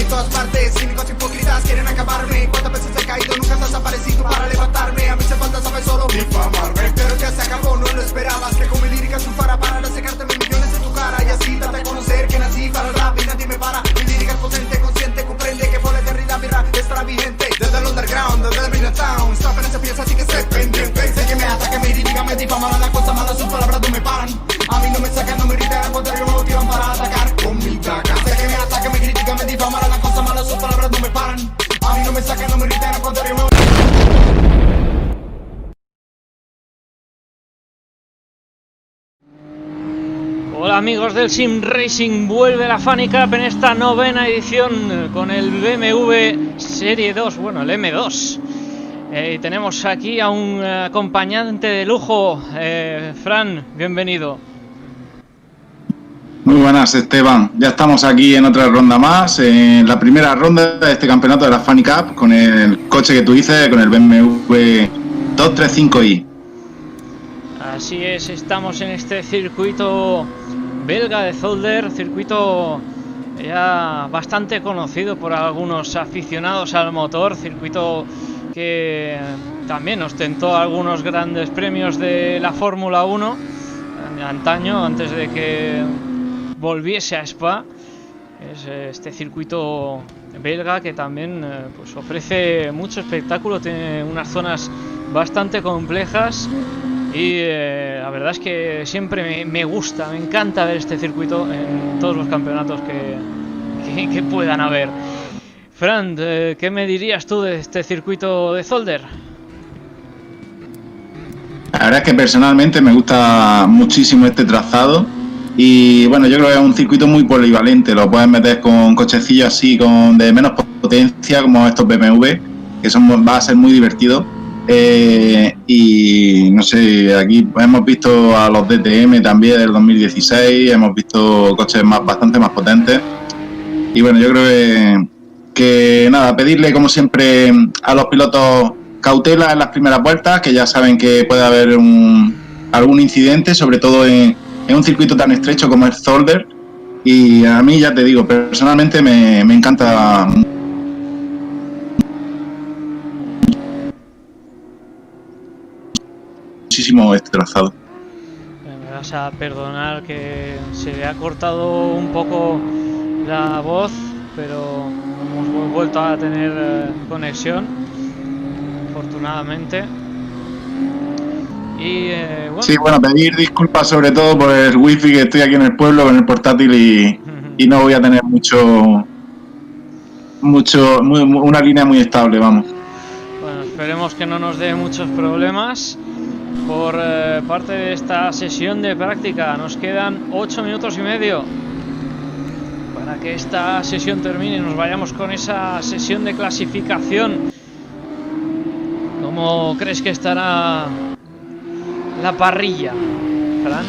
en todas partes, cínicos hipócritas quieren acabarme. Cuántas veces he caído, nunca has aparecido para levantarme. A mí se falta, sabes, solo difamarme. Pero ya se acabó, no lo esperabas. Que con mi lírica triunfara para secarte mil millones en tu cara. Y así date a conocer que nací para el rap y nadie me para. Mi lírica es potente, consciente, comprende que por la eternidad mi rap estará vigente. Desde el underground, desde el Chinatown, stop en ese pieza, así que sé pendiente. Sé que me ataca, me critica, me difaman, la cosa mala, sus palabras no me paran. A mí no me sacan, no me gritan, al contrario me motivan para atacar con mi daga. Sé que me ataca, me critica, me difaman, la cosa mala, sus palabras no me paran. A mí no me sacan, no me gritan, al contrario me... Hola amigos del Sim Racing, vuelve la Funny Cup en esta novena edición con el BMW Serie 2, bueno, el M2. Tenemos aquí a un acompañante de lujo, Fran, bienvenido. Muy buenas, Esteban. Ya estamos aquí en otra ronda más, en la primera ronda de este campeonato de la Funny Cup con el coche que tú dices, con el BMW 235i. Así es, estamos en este circuito belga de Zolder, circuito ya bastante conocido por algunos aficionados al motor, circuito que también ostentó algunos grandes premios de la Fórmula 1 de antaño, antes de que volviese a Spa. Es este circuito belga que también pues ofrece mucho espectáculo, tiene unas zonas bastante complejas. Y la verdad es que siempre me gusta, me encanta ver este circuito en todos los campeonatos que puedan haber. Fran, ¿qué me dirías tú de este circuito de Zolder? La verdad es que personalmente me gusta muchísimo este trazado. Y bueno, yo creo que es un circuito muy polivalente. Lo puedes meter con cochecillos así, de menos potencia, como estos BMW, que va a ser muy divertido. Y no sé, aquí hemos visto a los DTM también del 2016, hemos visto coches bastante más potentes. Y bueno, yo creo que nada, pedirle como siempre a los pilotos cautela en las primeras vueltas, que ya saben que puede haber algún incidente, sobre todo en un circuito tan estrecho como es Zolder. Y a mí, ya te digo, personalmente me encanta muchísimo este trazado. Me vas a perdonar que se le ha cortado un poco la voz, pero hemos vuelto a tener conexión, afortunadamente. Y bueno. Sí, bueno, pedir disculpas sobre todo por el wifi, que estoy aquí en el pueblo con el portátil y no voy a tener una línea muy estable, vamos. Bueno, esperemos que no nos dé muchos problemas. Por parte de esta sesión de práctica nos quedan 8 minutos y medio para que esta sesión termine y nos vayamos con esa sesión de clasificación. ¿Cómo crees que estará la parrilla, Fran?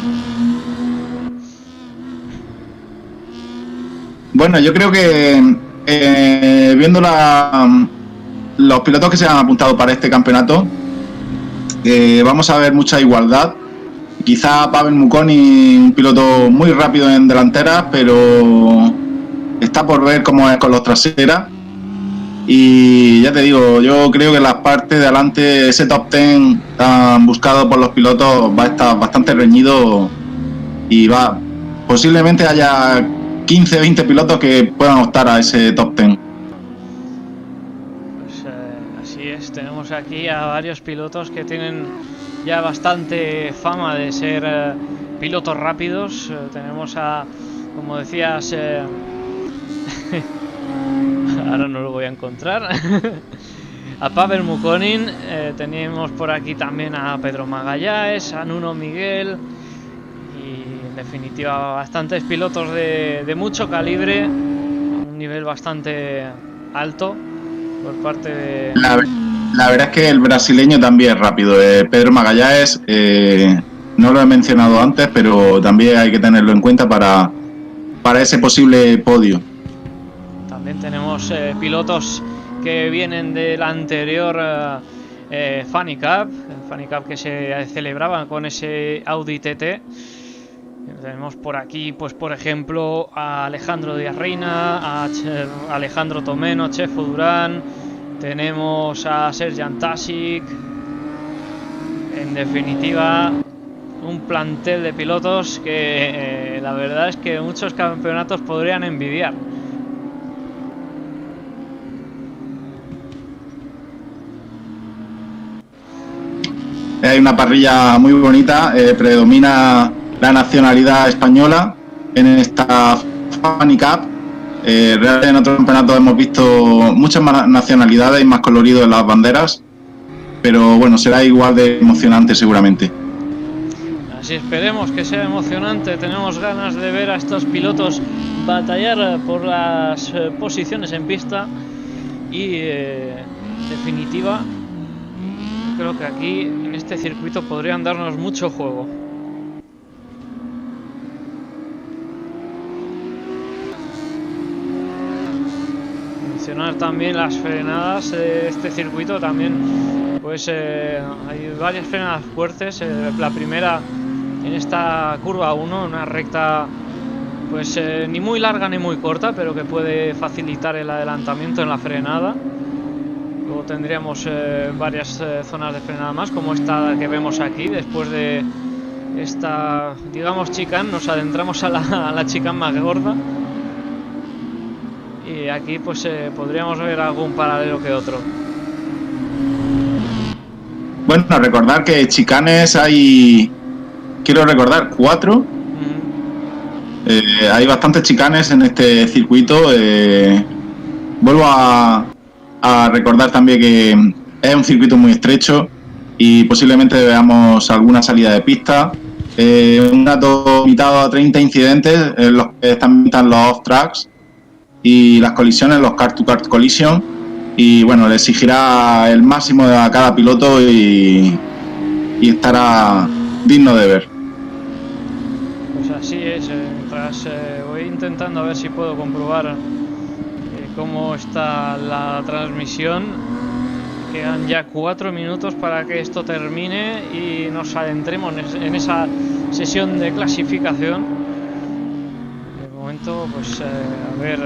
Bueno, yo creo que viendo los pilotos que se han apuntado para este campeonato, vamos a ver mucha igualdad. Quizá Pavel Mukoni, un piloto muy rápido en delanteras, pero está por ver cómo es con los traseras. Y ya te digo, yo creo que las partes de adelante, ese top 10 tan buscado por los pilotos, va a estar bastante reñido y posiblemente haya 15, 20 pilotos que puedan optar a ese top 10. Así es, tenemos aquí a varios pilotos que tienen ya bastante fama de ser pilotos rápidos. Tenemos como decías, ahora no lo voy a encontrar, a Pavel Mukonin. Tenemos por aquí también a Pedro Magalhães, a Nuno Miguel y en definitiva bastantes pilotos de mucho calibre, un nivel bastante alto por parte de... La verdad es que el brasileño también es rápido. Pedro Magalhães, no lo he mencionado antes, pero también hay que tenerlo en cuenta para ese posible podio. También tenemos pilotos que vienen de la anterior Funny Cup que se celebraba con ese Audi TT. Tenemos por aquí, pues por ejemplo, a Alejandro Díaz Reina, a Alejandro Tomeno, Chefo Durán, tenemos a Serjan Tasic. En definitiva, un plantel de pilotos que la verdad es que muchos campeonatos podrían envidiar. Hay una parrilla muy bonita, predomina la nacionalidad española en esta Fanny Cup. Realmente en otros campeonatos hemos visto muchas más nacionalidades y más colorido en las banderas, pero bueno, será igual de emocionante seguramente. Así esperemos que sea emocionante. Tenemos ganas de ver a estos pilotos batallar por las posiciones en pista y en definitiva creo que aquí en este circuito podrían darnos mucho juego. Mencionar también las frenadas de este circuito también, pues hay varias frenadas fuertes. La primera en esta curva 1, una recta pues ni muy larga ni muy corta, pero que puede facilitar el adelantamiento en la frenada. Luego tendríamos varias zonas de frenada más, como esta que vemos aquí. Después de esta, digamos, chicane, nos adentramos a la chicane más gorda. Y aquí pues podríamos ver algún paralelo que otro. Bueno, recordar que chicanes hay, quiero recordar, 4. Hay bastantes chicanes en este circuito. Vuelvo a recordar también que es un circuito muy estrecho y posiblemente veamos alguna salida de pista. Un dato limitado a 30 incidentes, en los que también están los off-tracks y las colisiones, los car-to-car collision. Y bueno, le exigirá el máximo a cada piloto y estará digno de ver. Pues así es. Mientras voy intentando a ver si puedo comprobar cómo está la transmisión. Quedan ya 4 minutos para que esto termine y nos adentremos en esa sesión de clasificación. De momento, pues a ver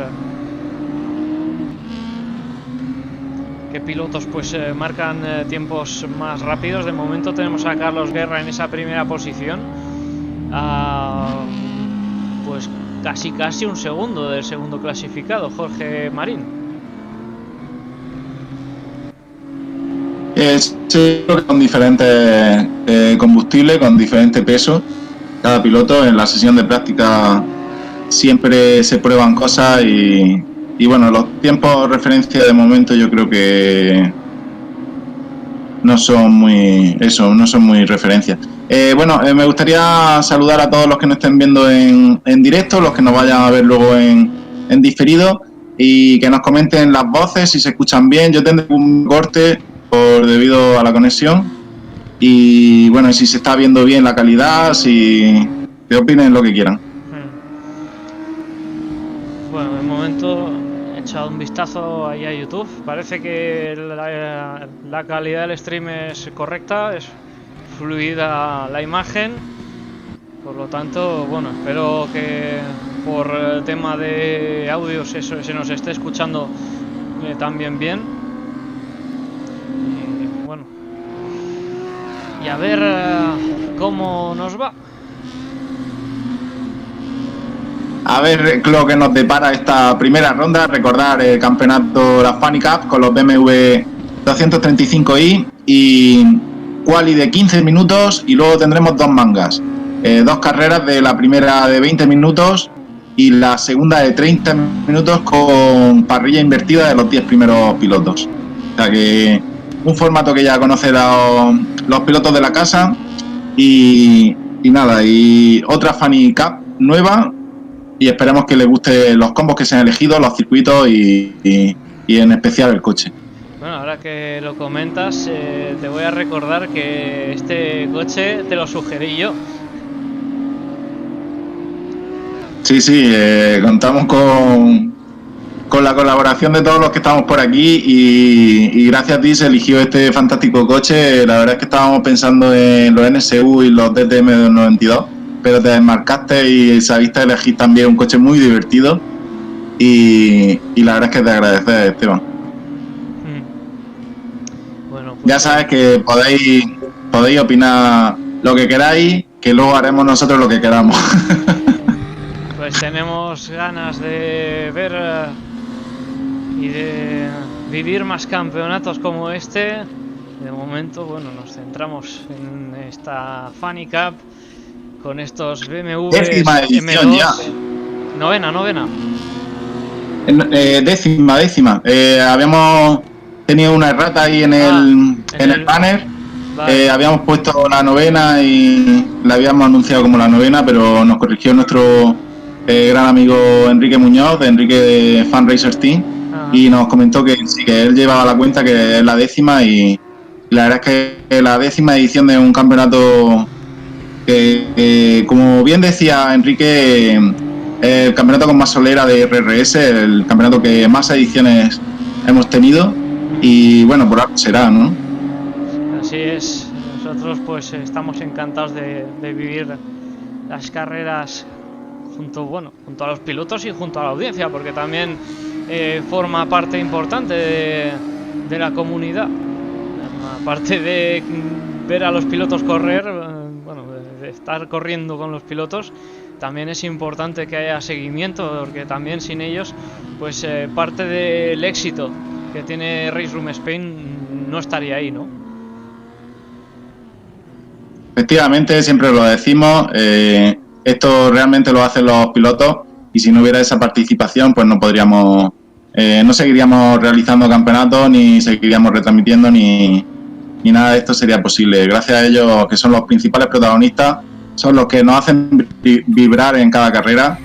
qué pilotos pues marcan tiempos más rápidos. De momento tenemos a Carlos Guerra en esa primera posición, pues casi un segundo del segundo clasificado, Jorge Marín. Sí, con diferentes combustibles, con diferente peso. Cada piloto en la sesión de práctica siempre se prueban cosas y bueno, los tiempos de referencia de momento yo creo que no son muy referencias. Me gustaría saludar a todos los que nos estén viendo en directo, los que nos vayan a ver luego en diferido y que nos comenten las voces si se escuchan bien. Yo tendré un corte debido a la conexión y bueno, si se está viendo bien la calidad, si que opinen lo que quieran. Bueno, de momento he echado un vistazo ahí a YouTube. Parece que la calidad del stream es correcta, es fluida la imagen. Por lo tanto, bueno, espero que por el tema de audios eso se nos esté escuchando también bien. Y bueno, y a ver cómo nos va. A ver lo que nos depara esta primera ronda. Recordar el campeonato, la Fanny Cup con los BMW 235i y quali de 15 minutos y luego tendremos 2 mangas. 2 carreras, de la primera de 20 minutos y la segunda de 30 minutos con parrilla invertida de los 10 primeros pilotos. O sea que un formato que ya conocen los pilotos de la casa y nada, y otra Fanny Cup nueva. Y esperemos que les guste los combos que se han elegido, los circuitos y en especial el coche. Bueno, ahora que lo comentas, te voy a recordar que este coche te lo sugerí yo. Sí, contamos con la colaboración de todos los que estamos por aquí y gracias a ti se eligió este fantástico coche. La verdad es que estábamos pensando en los NSU y los DTM 92 pero te desmarcaste y sabiste elegir también un coche muy divertido y la verdad es que te agradeces, Esteban. Bueno, pues ya sabes que podéis opinar lo que queráis, que luego haremos nosotros lo que queramos. pues tenemos ganas de ver y de vivir más campeonatos como este. De momento, bueno, nos centramos en esta Funny Cup con estos BMW Décima edición M2. ya. Novena. Décima. Habíamos tenido una errata ahí en el banner. Vale. Habíamos puesto la novena y la habíamos anunciado como la novena, pero nos corrigió nuestro gran amigo Enrique Muñoz, de Enrique de Fan Racers Team, y nos comentó que sí, que él llevaba la cuenta, que es la 10ª, y la verdad es que la 10ª edición de un campeonato que, como bien decía Enrique, el campeonato con más solera de RRS, el campeonato que más ediciones hemos tenido, y bueno, por algo será, ¿no? Así es, nosotros pues estamos encantados de vivir las carreras junto a los pilotos y junto a la audiencia, porque también forma parte importante de la comunidad. Aparte de ver a los pilotos correr, de estar corriendo con los pilotos, también es importante que haya seguimiento, porque también sin ellos, pues parte del éxito que tiene Race Room Spain no estaría ahí, ¿no? Efectivamente, siempre lo decimos, esto realmente lo hacen los pilotos, y si no hubiera esa participación, pues no podríamos, no seguiríamos realizando campeonatos, ni seguiríamos retransmitiendo, ni nada de esto sería posible. Gracias a ellos, que son los principales protagonistas, son los que nos hacen vibrar en cada carrera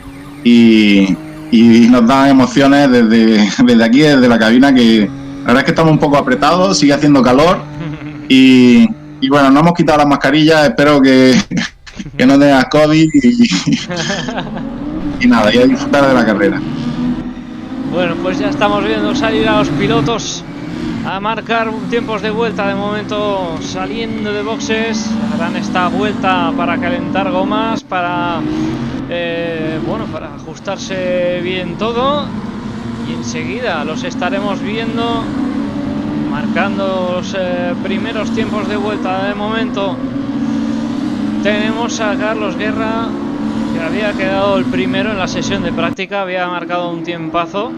y nos dan emociones desde aquí, desde la cabina, que la verdad es que estamos un poco apretados, sigue haciendo calor y bueno, no hemos quitado las mascarillas, espero que no tengas COVID y nada, y a disfrutar de la carrera. Bueno, pues ya estamos viendo salir a los pilotos a marcar tiempos de vuelta. De momento saliendo de boxes, harán esta vuelta para calentar gomas, para ajustarse bien todo, y enseguida los estaremos viendo marcando los primeros tiempos de vuelta. De momento tenemos a Carlos Guerra, que había quedado el primero en la sesión de práctica, había marcado un tiempazo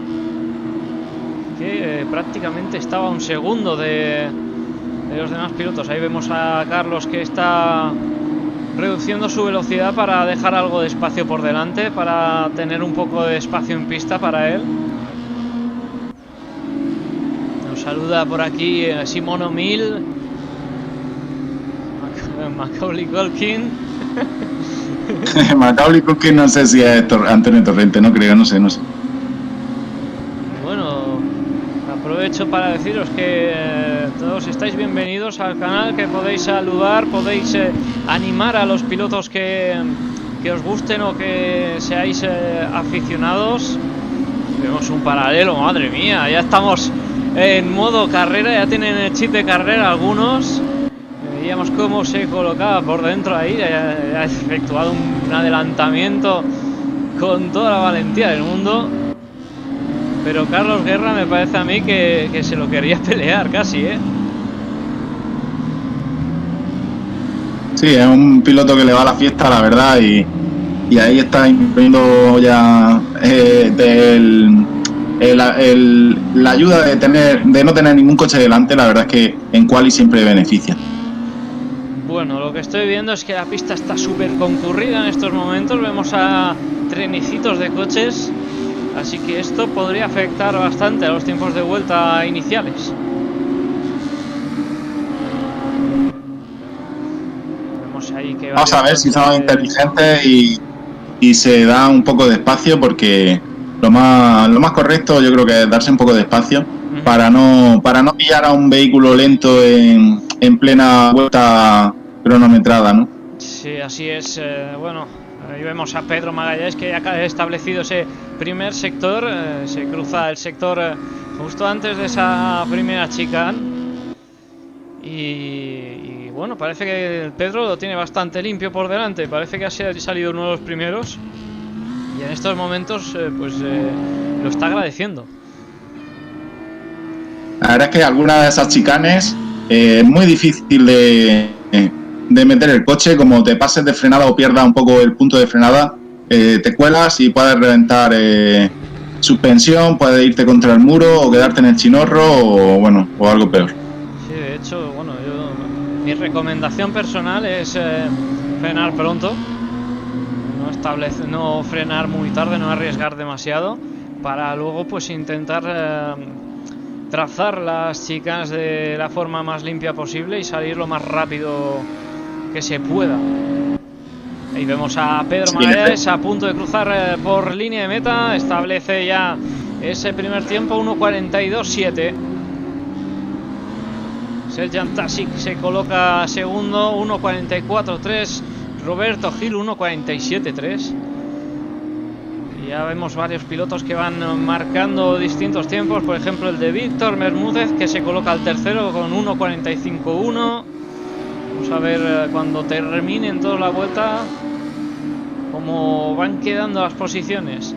que prácticamente estaba a un segundo de los demás pilotos. Ahí vemos a Carlos, que está reduciendo su velocidad para dejar algo de espacio por delante, para tener un poco de espacio en pista para él. Nos saluda por aquí Simón O'Mill, Macaulay Culkin. Macaulay Culkin, no sé si es Antonio Torrente, no creo, no sé. Bueno, aprovecho para deciros que todos estáis bienvenidos al canal, que podéis saludar, podéis animar a los pilotos que os gusten o que seáis aficionados. Vemos un paralelo, madre mía, ya estamos en modo carrera, ya tienen el chip de carrera algunos. Veíamos cómo se colocaba por dentro ahí, ha efectuado un adelantamiento con toda la valentía del mundo. Pero Carlos Guerra me parece a mí que se lo quería pelear casi, ¿eh? Sí, es un piloto que le va a la fiesta, la verdad, y ahí está imponiendo ya la ayuda de no tener ningún coche delante. La verdad es que en quali siempre beneficia. Bueno, lo que estoy viendo es que la pista está súper concurrida en estos momentos. Vemos a trenecitos de coches, así que esto podría afectar bastante a los tiempos de vuelta iniciales. Vemos ahí que vamos a ver si somos inteligentes y se da un poco de espacio, porque lo más correcto yo creo que es darse un poco de espacio para no pillar a un vehículo lento en plena vuelta cronometrada, ¿no? Sí, así es. Bueno, ahí vemos a Pedro Magallanes, que ya ha establecido ese primer sector, se cruza el sector justo antes de esa primera chicane y bueno, parece que Pedro lo tiene bastante limpio por delante. Parece que ha salido uno de los primeros. Y en estos momentos lo está agradeciendo. La verdad es que algunas de esas chicanes es muy difícil de meter el coche. Como te pases de frenada o pierdas un poco el punto de frenada, te cuelas y puedes reventar suspensión, puedes irte contra el muro o quedarte en el chinorro o algo peor. Sí, de hecho, bueno, mi recomendación personal es frenar pronto. No frenar muy tarde, no arriesgar demasiado, para luego pues intentar trazar las chicas de la forma más limpia posible y salir lo más rápido que se pueda. Ahí vemos a Pedro Magallanes a punto de cruzar por línea de meta. Establece ya ese primer tiempo, 1:42.7. Seljan Tasic se coloca segundo, 1:44.3. Roberto Gil, 1:47.3. Y ya vemos varios pilotos que van marcando distintos tiempos. Por ejemplo, el de Víctor Bermúdez, que se coloca al tercero con 1:45.1. Vamos a ver cuando terminen toda la vuelta cómo van quedando las posiciones.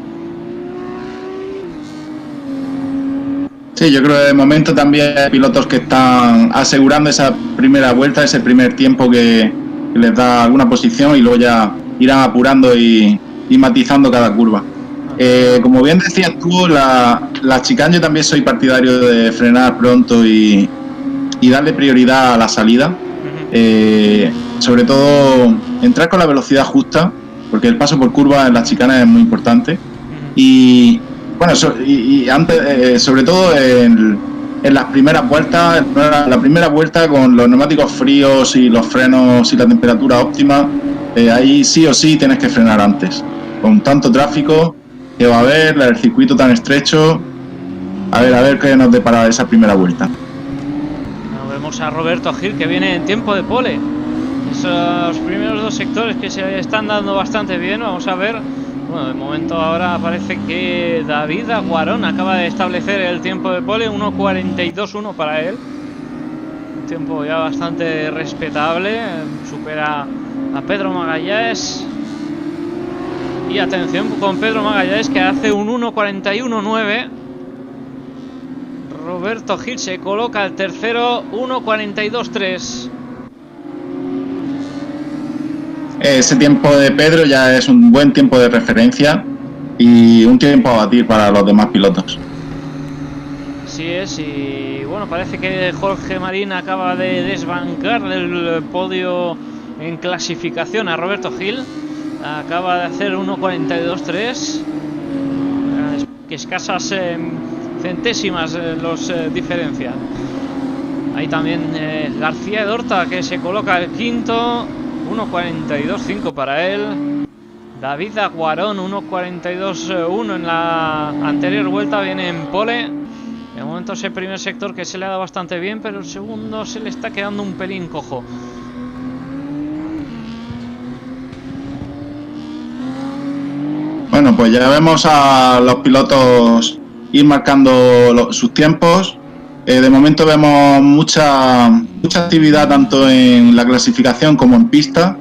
Sí, yo creo que de momento también hay pilotos que están asegurando esa primera vuelta, ese primer tiempo que les da alguna posición, y luego ya irán apurando y matizando cada curva. Como bien decías tú, la chicane, yo también soy partidario de frenar pronto y darle prioridad a la salida. Sobre todo entrar con la velocidad justa, porque el paso por curva en las chicanas es muy importante. Y bueno, antes, sobre todo en las primeras vueltas, la primera vuelta con los neumáticos fríos y los frenos y la temperatura óptima, ahí sí o sí tienes que frenar antes. Con tanto tráfico que va a haber, el circuito tan estrecho, a ver qué nos depara esa primera vuelta. Vemos a Roberto Gil, que viene en tiempo de pole. Esos primeros dos sectores que se están dando bastante bien. Vamos a ver. Bueno, de momento ahora parece que David Aguarón acaba de establecer el tiempo de pole, 1:42.1 para él. Un tiempo ya bastante respetable. Supera a Pedro Magallanes. Y atención con Pedro Magallanes, que hace un 1:41.9. Roberto Gil se coloca al tercero, 1:42.3. Ese tiempo de Pedro ya es un buen tiempo de referencia y un tiempo a batir para los demás pilotos. Así es, y bueno, parece que Jorge Marín acaba de desbancar del podio en clasificación a Roberto Gil. Acaba de hacer 1:42.3, que escasas centésimas los diferencian. Ahí también García Edorta, que se coloca el quinto, 1:42.5 para él. David Aguarón, 1:42.1 en la anterior vuelta, viene en pole. De momento ese primer sector que se le ha dado bastante bien, pero el segundo se le está quedando un pelín cojo. Bueno, pues ya vemos a los pilotos ir marcando sus tiempos. De momento vemos mucha actividad tanto en la clasificación como en pista,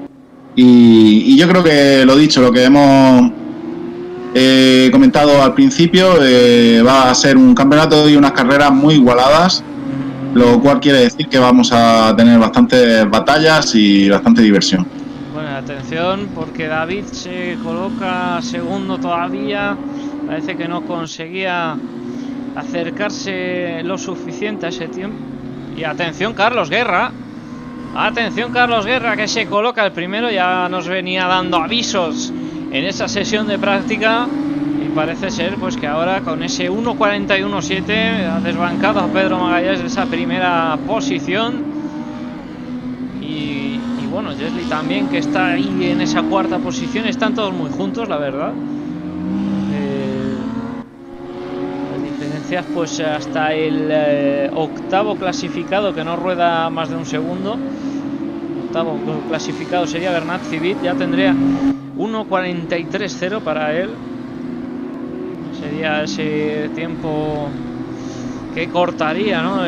y yo creo que lo dicho, lo que hemos comentado al principio, va a ser un campeonato y unas carreras muy igualadas, lo cual quiere decir que vamos a tener bastantes batallas y bastante diversión. Bueno, atención, porque David se coloca segundo todavía. Parece que no conseguía acercarse lo suficiente a ese tiempo. Y atención Carlos Guerra. Atención Carlos Guerra, que se coloca el primero. Ya nos venía dando avisos en esa sesión de práctica. Y parece ser pues que ahora con ese 1:41.7 ha desbancado a Pedro Magallanes de esa primera posición. Y bueno, Jesli también, que está ahí en esa cuarta posición. Están todos muy juntos, la verdad. Pues hasta el octavo clasificado, que no rueda más de un segundo. Octavo clasificado sería Bernat Civit, ya tendría 1:43.0 para él. Sería ese tiempo que cortaría, ¿no?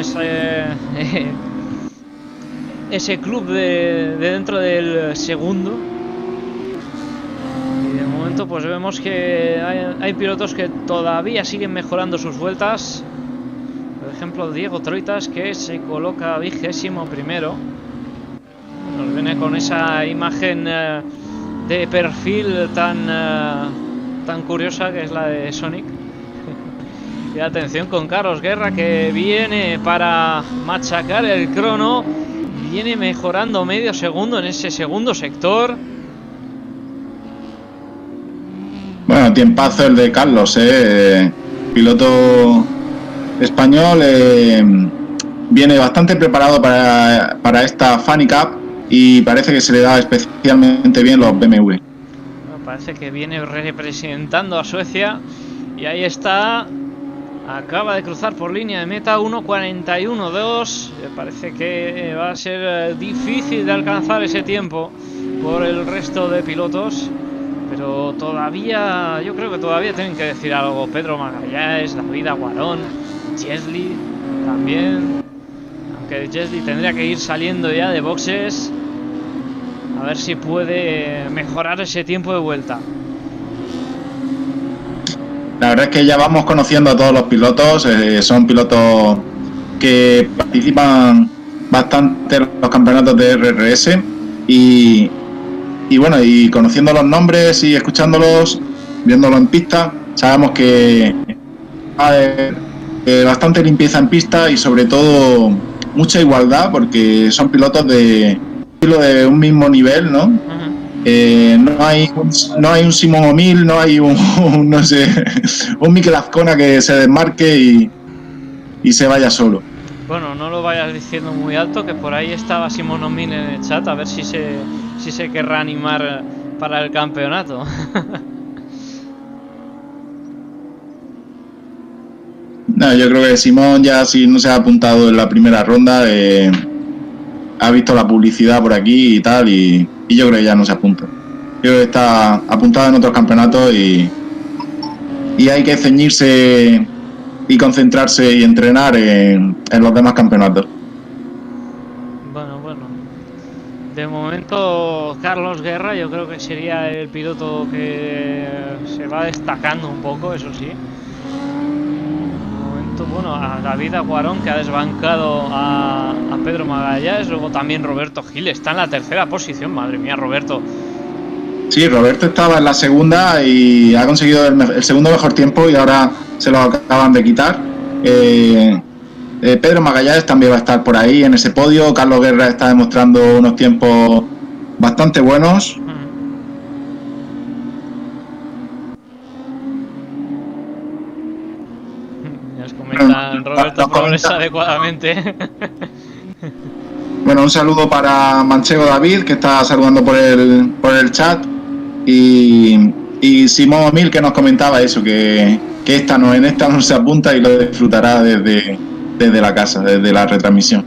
ese club de dentro del segundo. Y de momento pues vemos que hay pilotos que todavía siguen mejorando sus vueltas. Por ejemplo, Diego Troitas, que se coloca 21º. Nos viene con esa imagen de perfil tan curiosa que es la de Sonic. Y atención con Carlos Guerra, que viene para machacar el crono. Viene mejorando medio segundo en ese segundo sector. Bueno, tiempazo el de Carlos, piloto español, viene bastante preparado para esta Funny Cup y parece que se le da especialmente bien los BMW. Bueno, parece que viene representando a Suecia y ahí está, acaba de cruzar por línea de meta, 1:41.2. Parece que va a ser difícil de alcanzar ese tiempo por el resto de pilotos. Pero todavía, yo creo que todavía tienen que decir algo. Pedro Magallanes, David Aguarón, Jesli también. Aunque Jesli tendría que ir saliendo ya de boxes. A ver si puede mejorar ese tiempo de vuelta. La verdad es que ya vamos conociendo a todos los pilotos. Son pilotos que participan bastante en los campeonatos de RRS. Y bueno, y conociendo los nombres y escuchándolos, viéndolo en pista, sabemos que va a haber bastante limpieza en pista y sobre todo mucha igualdad, porque son pilotos de un mismo nivel, ¿no? No hay un Simón O'Mill, no hay un Mikel Azcona que se desmarque y se vaya solo. Bueno, no lo vayas diciendo muy alto, que por ahí estaba Simón O'Mill en el chat, a ver si se querrá animar para el campeonato. No, yo creo que Simón ya, si no se ha apuntado en la primera ronda, ha visto la publicidad por aquí y tal, y yo creo que ya no se apunta. Yo creo que está apuntado en otros campeonatos y hay que ceñirse y concentrarse y entrenar en los demás campeonatos. Bueno. De momento, Carlos Guerra yo creo que sería el piloto que se va destacando un poco, eso sí. Bueno, a David Aguarón, que ha desbancado a Pedro Magallanes. Luego también Roberto Gil está en la tercera posición. Madre mía, Roberto. Sí, Roberto estaba en la segunda y ha conseguido el segundo mejor tiempo y ahora se lo acaban de quitar. Pedro Magallanes también va a estar por ahí en ese podio. Carlos Guerra está demostrando unos tiempos bastante buenos. Roberto progresa adecuadamente. Bueno, un saludo para Manchego David, que está saludando por el chat, y Simón O'Mill, que nos comentaba eso, que en esta no se apunta y lo disfrutará desde la casa, desde la retransmisión.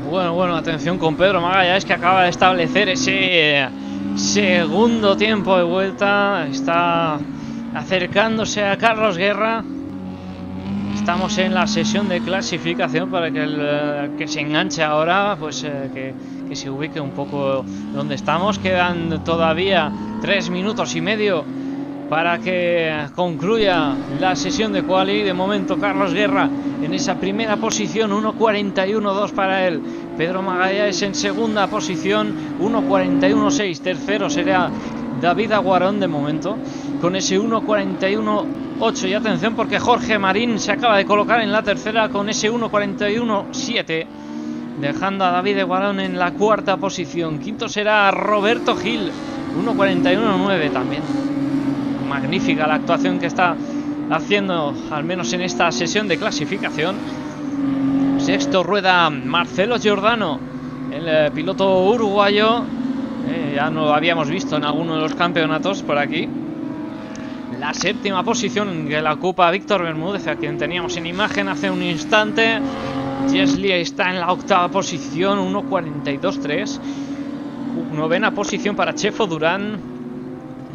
Bueno, atención con Pedro Magallanes, que acaba de establecer ese segundo tiempo de vuelta. Está acercándose a Carlos Guerra. Estamos en la sesión de clasificación para que el que se enganche ahora, pues que se ubique un poco donde estamos. Quedan todavía 3 minutos y medio para que concluya la sesión de quali. De momento Carlos Guerra en esa primera posición, 1:41.2 para él. Pedro Magallanes en segunda posición, 1:41.6. Tercero será David Aguarón de momento, con ese 1:41.8. Y atención, porque Jorge Marín se acaba de colocar en la tercera con ese 1:41.7, dejando a David Aguarón en la cuarta posición. Quinto será Roberto Gil, 1:41.9 también. Magnífica la actuación que está haciendo, al menos en esta sesión de clasificación. Sexto rueda Marcelo Giordano, el piloto uruguayo. Ya no lo habíamos visto en alguno de los campeonatos por aquí. La séptima posición que la ocupa Víctor Bermúdez, a quien teníamos en imagen hace un instante. Jesli está en la octava posición, 1:42.3. Novena posición para Chefo Durán.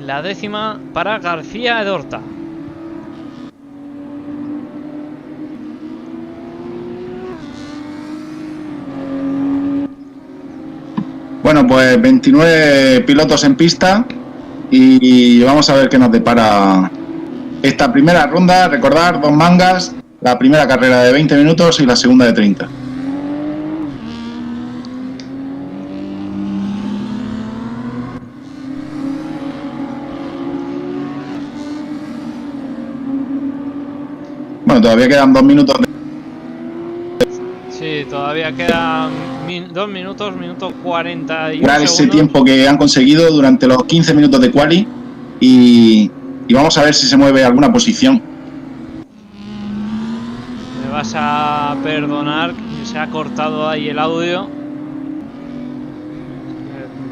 La décima para García Edorta. Bueno, pues 29 pilotos en pista y vamos a ver qué nos depara esta primera ronda. Recordar, 2 mangas, la primera carrera de 20 minutos y la segunda de 30. Bueno, todavía quedan 2 minutos. Sí, todavía quedan 2 minutos, minuto 41 Lograr ese segundos. tiempo que han conseguido durante los 15 minutos de quali y vamos a ver si se mueve alguna posición. Me vas a perdonar, se ha cortado ahí el audio.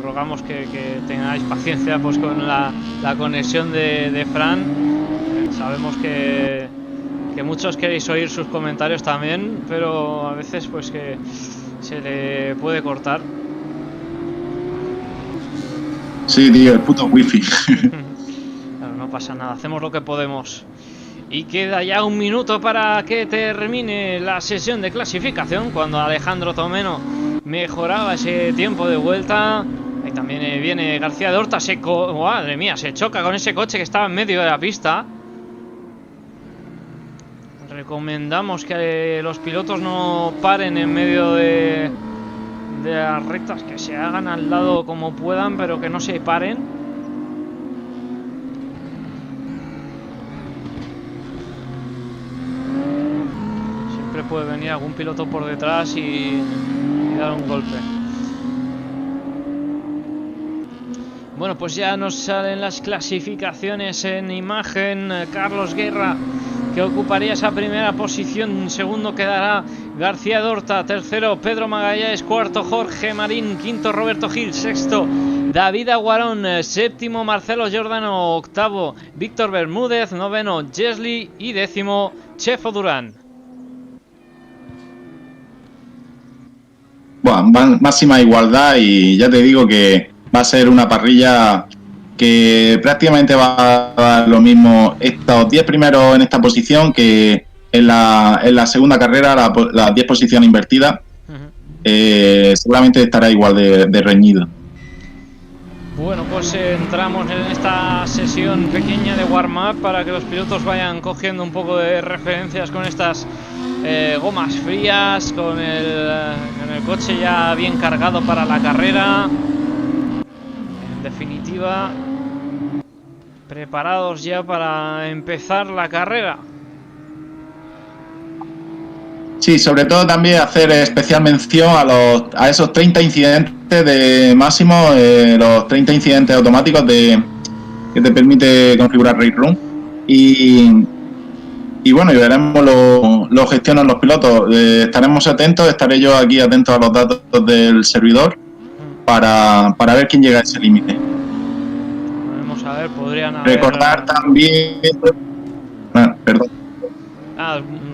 Rogamos que tengáis paciencia pues con la conexión de Fran. Sabemos que muchos queréis oír sus comentarios también, pero a veces pues que se le puede cortar. Sí, tío, el puto wifi. Claro, no pasa nada, hacemos lo que podemos. Y queda ya 1 minuto para que termine la sesión de clasificación, cuando Alejandro Tomeno mejoraba ese tiempo de vuelta. Ahí también viene García de Horta, madre mía, se choca con ese coche que estaba en medio de la pista. Recomendamos que los pilotos no paren en medio de las rectas, que se hagan al lado como puedan, pero que no se paren. Siempre puede venir algún piloto por detrás y dar un golpe. Bueno, pues ya nos salen las clasificaciones en imagen. Carlos Guerra, que ocuparía esa primera posición. Segundo quedará García Dorta. Tercero Pedro Magallanes. Cuarto Jorge Marín. Quinto Roberto Gil. Sexto David Aguarón. Séptimo Marcelo Giordano. Octavo Víctor Bermúdez. Noveno Jesli. Y décimo Chefo Durán. Bueno, máxima igualdad y ya te digo que va a ser una parrilla que prácticamente va a dar lo mismo estos 10 primeros en esta posición que en la segunda carrera, las 10 posiciones invertidas. Seguramente estará igual de reñido. Bueno, pues entramos en esta sesión pequeña de warm-up para que los pilotos vayan cogiendo un poco de referencias con estas gomas frías, con el coche ya bien cargado para la carrera. En definitiva, preparados ya para empezar la carrera. Sí, sobre todo también hacer especial mención a esos 30 incidentes de máximo, los 30 incidentes automáticos que te permite configurar Race Room. Y bueno, y veremos lo gestionan los pilotos. Estaremos atentos, estaré yo aquí atento a los datos del servidor para ver quién llega a ese límite. Vamos a ver, podrían haber... Recordar también... perdón.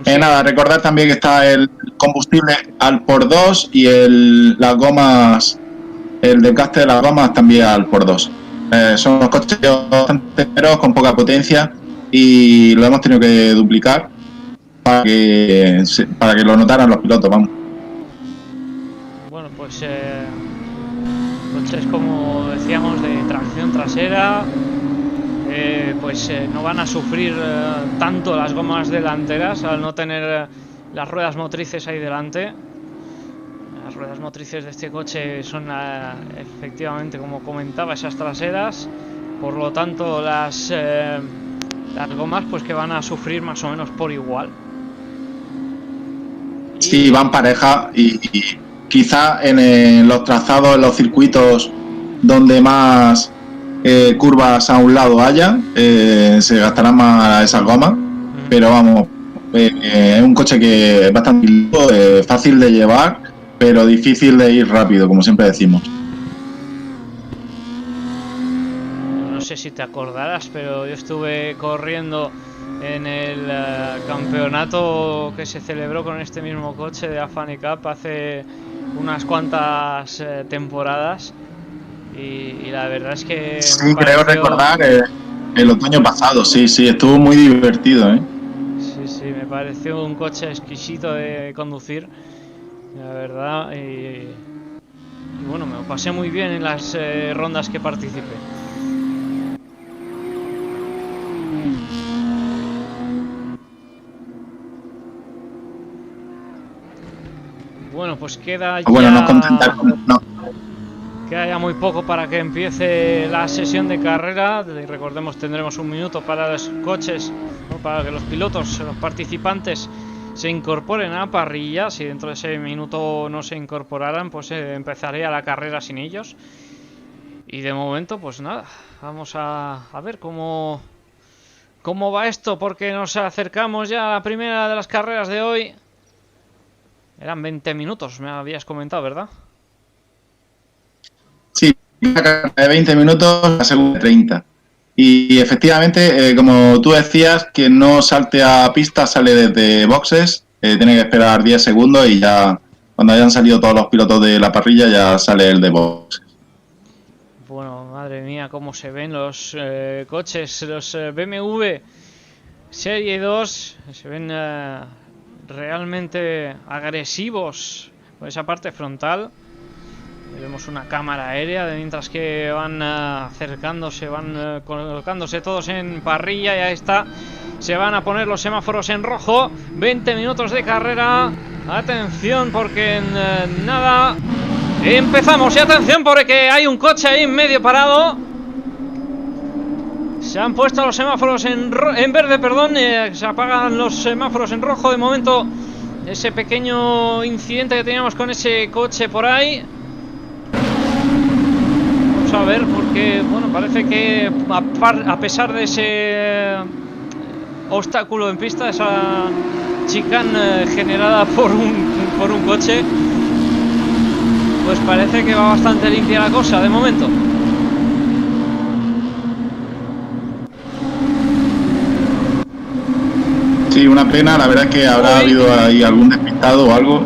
Sí. Nada, recordar también que está el combustible al por 2 y las gomas, el desgaste de las gomas también al por 2. Son unos coches bastante caros, con poca potencia, y lo hemos tenido que duplicar para que lo notaran los pilotos, vamos. Bueno, pues coches, como decíamos, de tracción trasera, pues no van a sufrir tanto las gomas delanteras al no tener las ruedas motrices ahí delante. Las ruedas motrices de este coche son efectivamente, como comentaba, esas traseras. Por lo tanto, las gomas pues que van a sufrir más o menos por igual. Sí, van pareja y quizá en los trazados, en los circuitos donde más curvas a un lado haya, se gastarán más esas gomas, pero vamos, es un coche que es bastante fácil de llevar, pero difícil de ir rápido, como siempre decimos. No sé si te acordarás, pero yo estuve corriendo en el campeonato que se celebró con este mismo coche de Afani Cup hace unas cuantas temporadas. Y la verdad es que... Sí, creo recordar el otoño pasado, sí, estuvo muy divertido, Sí, me pareció un coche exquisito de conducir, la verdad, y Y bueno, me lo pasé muy bien en las rondas que participé. Bueno, pues queda ya... Bueno, no contentar no. Queda ya muy poco para que empiece la sesión de carrera. Recordemos, tendremos un minuto para los coches, ¿no? Para que los pilotos, los participantes se incorporen a la parrilla. Si dentro de ese minuto no se incorporaran, pues empezaría la carrera sin ellos. Y de momento, pues nada, vamos a ver cómo va esto, porque nos acercamos ya a la primera de las carreras de hoy. Eran 20 minutos, me habías comentado, ¿verdad? Sí, una carrera de 20 minutos, la segunda de 30. Y efectivamente, como tú decías, que no salte a pista, sale desde boxes, tiene que esperar 10 segundos y ya cuando hayan salido todos los pilotos de la parrilla ya sale el de boxes. Bueno, madre mía, cómo se ven los coches, los BMW Serie 2, se ven realmente agresivos con esa parte frontal. Vemos una cámara aérea mientras que van acercándose, van colocándose todos en parrilla y ahí está. Se van a poner los semáforos en rojo. 20 minutos de carrera. Atención porque en nada empezamos. Y atención porque hay un coche ahí en medio parado. Se han puesto los semáforos en verde, perdón. Se apagan los semáforos en rojo. De momento, ese pequeño incidente que teníamos con ese coche por ahí. Vamos a ver, porque bueno, parece que a pesar de ese obstáculo en pista, esa chicane generada por un coche, pues parece que va bastante limpia la cosa de momento. Sí, una pena, la verdad es que habrá habido ahí algún despistado o algo,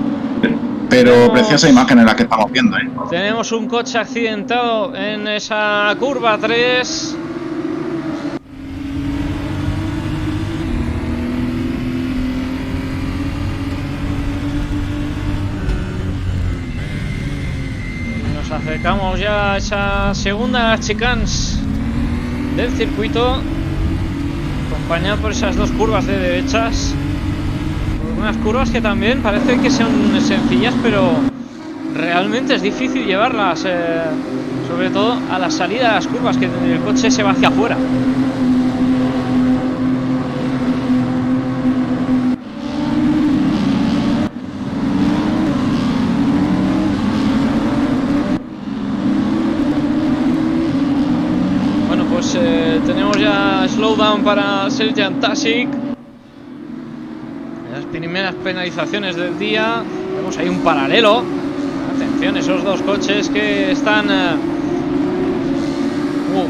pero preciosa imagen en la que estamos viendo, ¿eh? Tenemos un coche accidentado en esa curva 3. Nos acercamos ya a esa segunda de las chicanes del circuito, acompañado por esas dos curvas de derechas. Unas curvas que también parece que son sencillas, pero realmente es difícil llevarlas, sobre todo a la salida de las curvas, que el coche se va hacia afuera. Bueno, pues tenemos ya slowdown para Sergeant Tasic. Las primeras penalizaciones del día. Vemos ahí un paralelo. Atención, esos dos coches que están...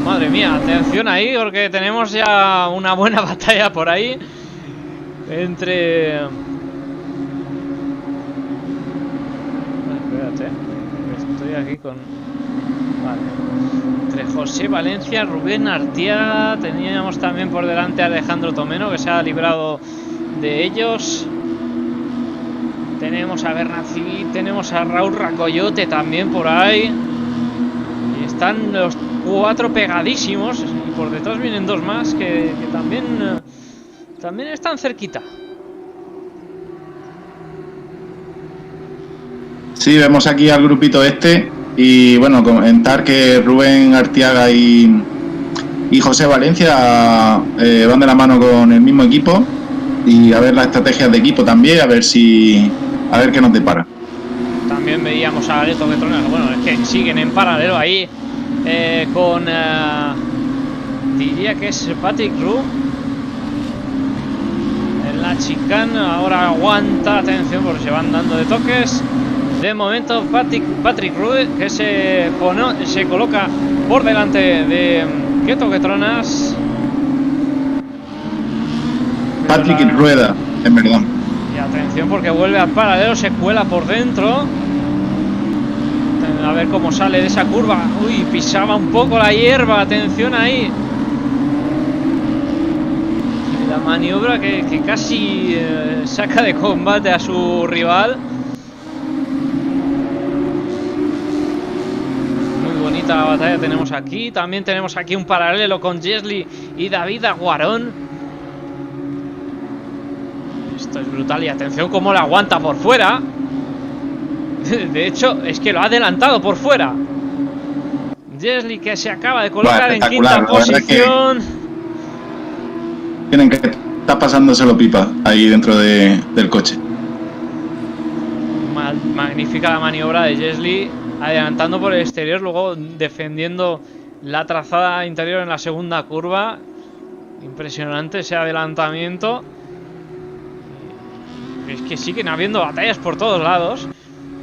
madre mía, atención ahí, porque tenemos ya una buena batalla por ahí entre... Espérate, estoy aquí con... Vale. Entre José Valencia, Rubén Artiaga. Teníamos también por delante a Alejandro Tomeno, que se ha librado de ellos. Tenemos a Bernací, tenemos a Raúl Racoyote también por ahí. Y están los cuatro pegadísimos. Y por detrás vienen dos más que también están cerquita. Sí, vemos aquí al grupito este. Y bueno, comentar que Rubén Artiaga y José Valencia van de la mano con el mismo equipo. Y a ver las estrategias de equipo también, a ver qué nos depara. También veíamos a Aleto Petronas, bueno, es que siguen en paralelo ahí con diría que es Patrick Roux en la chicane. Ahora aguanta, atención, porque se van dando de toques. De momento Patrick Roux, que se coloca por delante de Queto Petronas. Patrick Rueda, en verdad. Y atención porque vuelve al paralelo, se cuela por dentro. A ver cómo sale de esa curva. Uy, pisaba un poco la hierba, atención ahí. La maniobra que casi saca de combate a su rival. bonita la batalla tenemos aquí. También tenemos aquí un paralelo con Jesli y David Aguarón. Esto es brutal y atención cómo la aguanta por fuera. De hecho, es que lo ha adelantado por fuera. Jesli, que se acaba de colocar en quinta posición. Tienen que estar pasándoselo pipa ahí dentro del coche. Magnífica la maniobra de Jesli, adelantando por el exterior, luego defendiendo la trazada interior en la segunda curva. Impresionante ese adelantamiento. Es que siguen habiendo batallas por todos lados.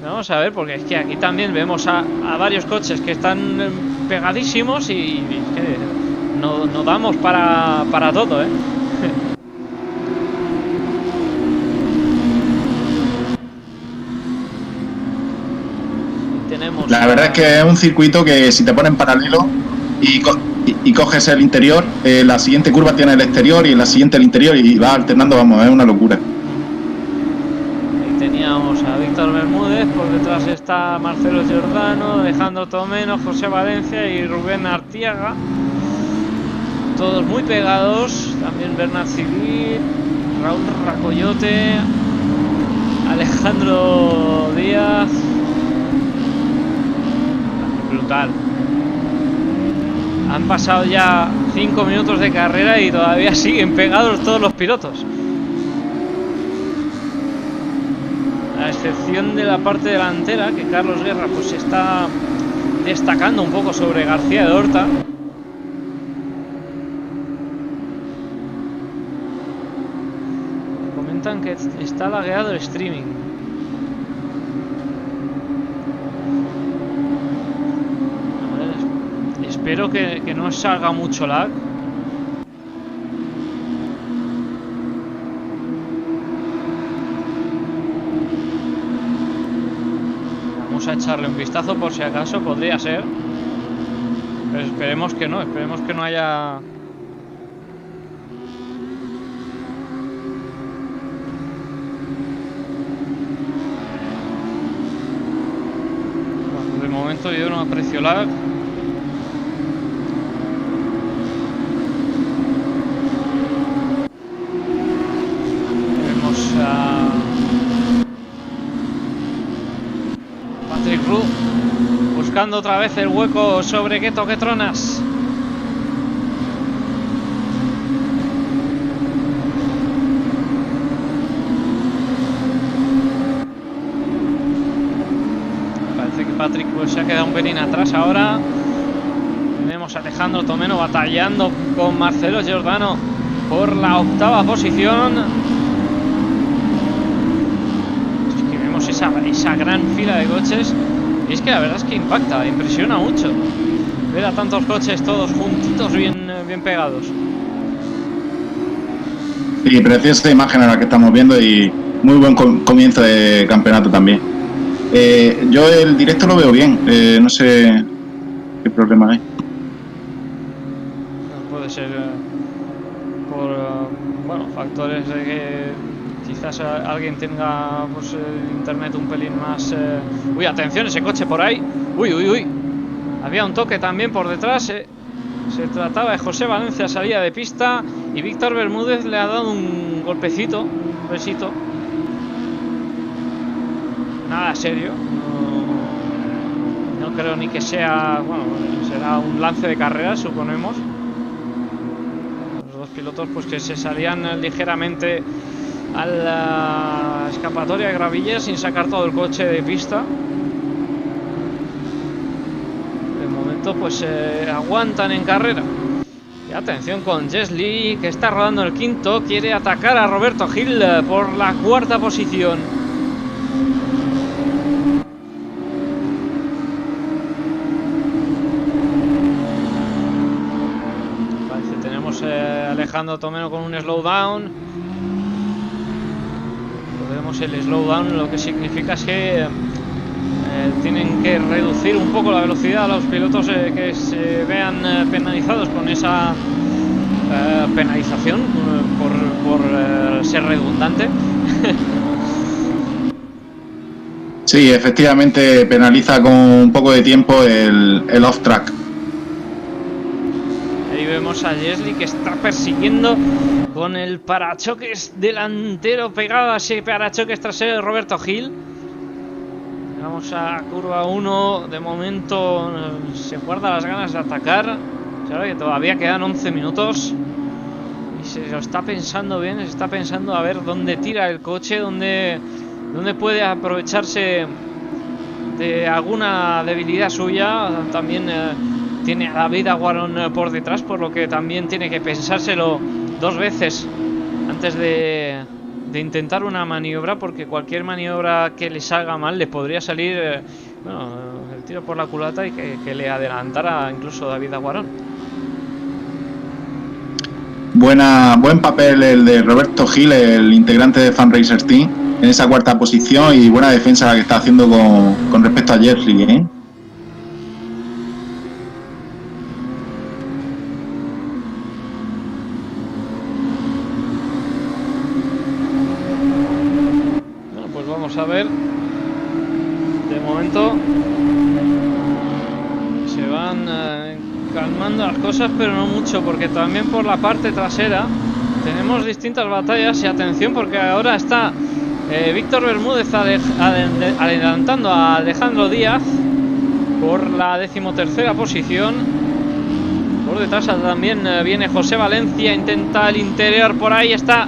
Vamos a ver, porque es que aquí también vemos a varios coches que están pegadísimos y es que no damos para todo, ¿eh? La verdad es que es un circuito que si te ponen paralelo y coges el interior, la siguiente curva tiene el exterior y la siguiente el interior y va alternando, vamos, es una locura. Ahí teníamos a Víctor Bermúdez, por detrás está Marcelo Giordano, Alejandro Tomeno, José Valencia y Rubén Artiaga. Todos muy pegados, también Bernat Civil, Raúl Racoyote, Alejandro Díaz. Brutal. Han pasado ya 5 minutos de carrera y todavía siguen pegados todos los pilotos, a excepción de la parte delantera, que Carlos Guerra pues está destacando un poco sobre García de Horta. Comentan que está lagueado el streaming. Espero que no salga mucho lag. Vamos a echarle un vistazo por si acaso, podría ser. Pero esperemos que no haya... Bueno, de momento yo no aprecio lag. Buscando otra vez el hueco sobre Queto Quetronas. Parece que Patrick pues se ha quedado un pelín atrás ahora. Tenemos a Alejandro Tomeno batallando con Marcelo Giordano por la 8ª posición. Es que vemos esa gran fila de coches. Y es que la verdad es que impacta, impresiona mucho ver a tantos coches todos juntitos, bien pegados. Sí, preciosa imagen a la que estamos viendo y muy buen comienzo de campeonato también. Yo el directo lo veo bien, no sé qué problema hay. Puede ser por factores de que quizás alguien tenga pues internet un pelín más... Uy, atención, ese coche por ahí. Uy. Había un toque también por detrás. Se trataba de José Valencia, salida de pista. Y Víctor Bermúdez le ha dado un golpecito, un besito. Nada serio. No creo ni que sea... Bueno, será un lance de carrera, suponemos. Los dos pilotos pues que se salían ligeramente a la escapatoria de Gravilla sin sacar todo el coche de pista. De momento pues aguantan en carrera. Y atención con Jesli, que está rodando el quinto, quiere atacar a Roberto Gil por la 4ª posición. Parece, tenemos Alejandro Tomeno con un slowdown. Vemos el slowdown, lo que significa es que tienen que reducir un poco la velocidad a los pilotos que se vean penalizados con esa penalización por ser redundante. Sí, Sí, efectivamente penaliza con un poco de tiempo el off-track. Ahí vemos a Jesli que está persiguiendo con el parachoques delantero pegado a ese parachoques trasero de Roberto Gil. Vamos a curva 1. De momento se guarda las ganas de atacar. Sabe que todavía quedan 11 minutos. Y se lo está pensando bien. Se está pensando a ver dónde tira el coche. Dónde puede aprovecharse de alguna debilidad suya. También tiene a David Aguarón por detrás, por lo que también tiene que pensárselo 2 veces antes de intentar una maniobra, porque cualquier maniobra que le salga mal le podría salir el tiro por la culata y que le adelantara incluso David Aguarón. Buen papel el de Roberto Gil, el integrante de Fan Racers Team, en esa 4ª posición, y buena defensa la que está haciendo con respecto a Jesli, ¿eh? Bueno, pues vamos a ver. De momento se van calmando las cosas, pero no mucho, porque también por la parte trasera tenemos distintas batallas. Y atención, porque ahora está Víctor Bermúdez adelantando a Alejandro Díaz por la 13ª posición. Por detrás también viene José Valencia, intenta el interior, por ahí está.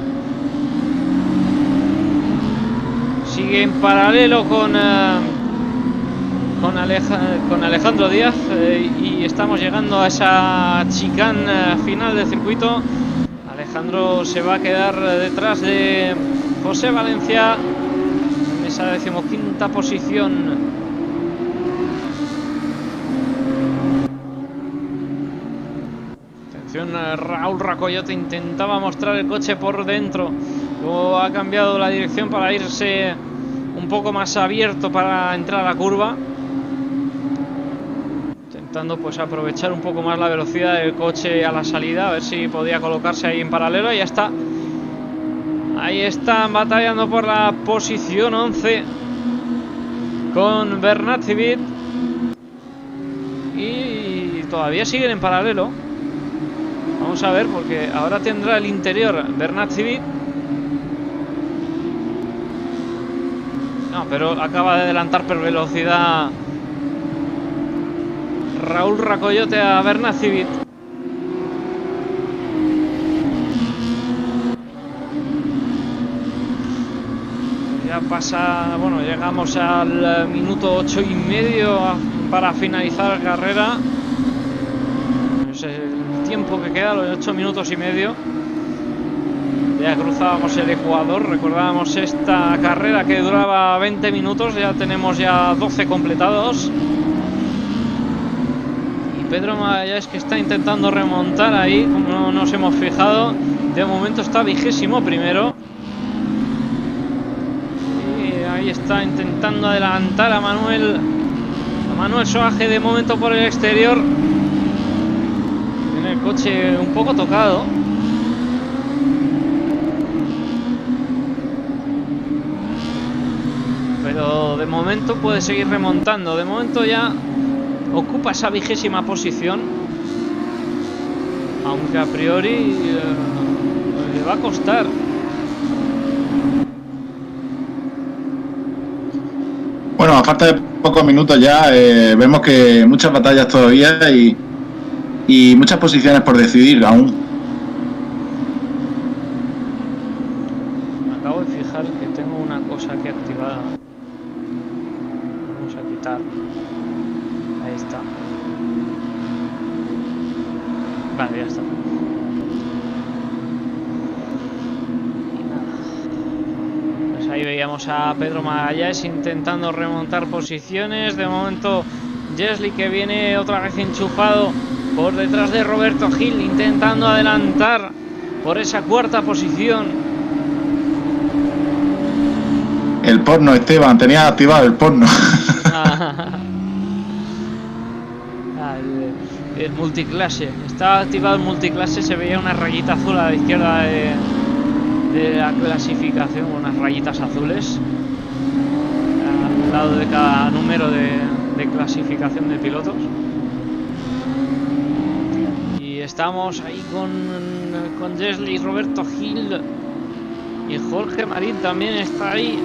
Sigue en paralelo con Alejandro Díaz, y estamos llegando a esa chicane final del circuito. Alejandro se va a quedar detrás de José Valencia en esa 15ª posición. Atención, Raúl Racoyote intentaba mostrar el coche por dentro, luego ha cambiado la dirección para irse un poco más abierto para entrar a la curva, intentando pues aprovechar un poco más la velocidad del coche a la salida, a ver si podía colocarse ahí en paralelo. Y ya está. Ahí están batallando por la posición 11 con Bernat Civit, y todavía siguen en paralelo. Vamos a ver, porque ahora tendrá el interior Bernat Civit. No, pero acaba de adelantar por velocidad Raúl Racoyote a Bernat Civit. Ya pasa, bueno, llegamos al minuto 8,5 para finalizar la carrera. Es el tiempo que queda, los 8 minutos y medio. Ya cruzábamos el Ecuador, recordábamos esta carrera que duraba 20 minutos, ya tenemos ya 12 completados. Y Pedro Magallanes, que está intentando remontar ahí, como no nos hemos fijado, de momento está 21º. Y ahí está intentando adelantar a Manuel Soaje, de momento por el exterior. Tiene el coche un poco tocado. Pero de momento puede seguir remontando. De momento ya ocupa esa 20ª posición, aunque a priori le va a costar. Bueno, a falta de pocos minutos ya, vemos que muchas batallas todavía y muchas posiciones por decidir aún. Me acabo de fijar que tengo una cosa aquí activada. Vamos a quitar. Ahí está. Vale, ya está. Y nada. Pues ahí veíamos a Pedro Magallanes intentando remontar posiciones. De momento Jesli, que viene otra vez enchufado por detrás de Roberto Gil, intentando adelantar por esa 4ª posición. El porno, Esteban, tenía activado el porno. El multiclase. Estaba activado el multiclase, se veía una rayita azul a la izquierda de la clasificación, unas rayitas azules. al lado de cada número de clasificación de pilotos. Y estamos ahí con Jesli, Roberto Gil y Jorge Marín también está ahí.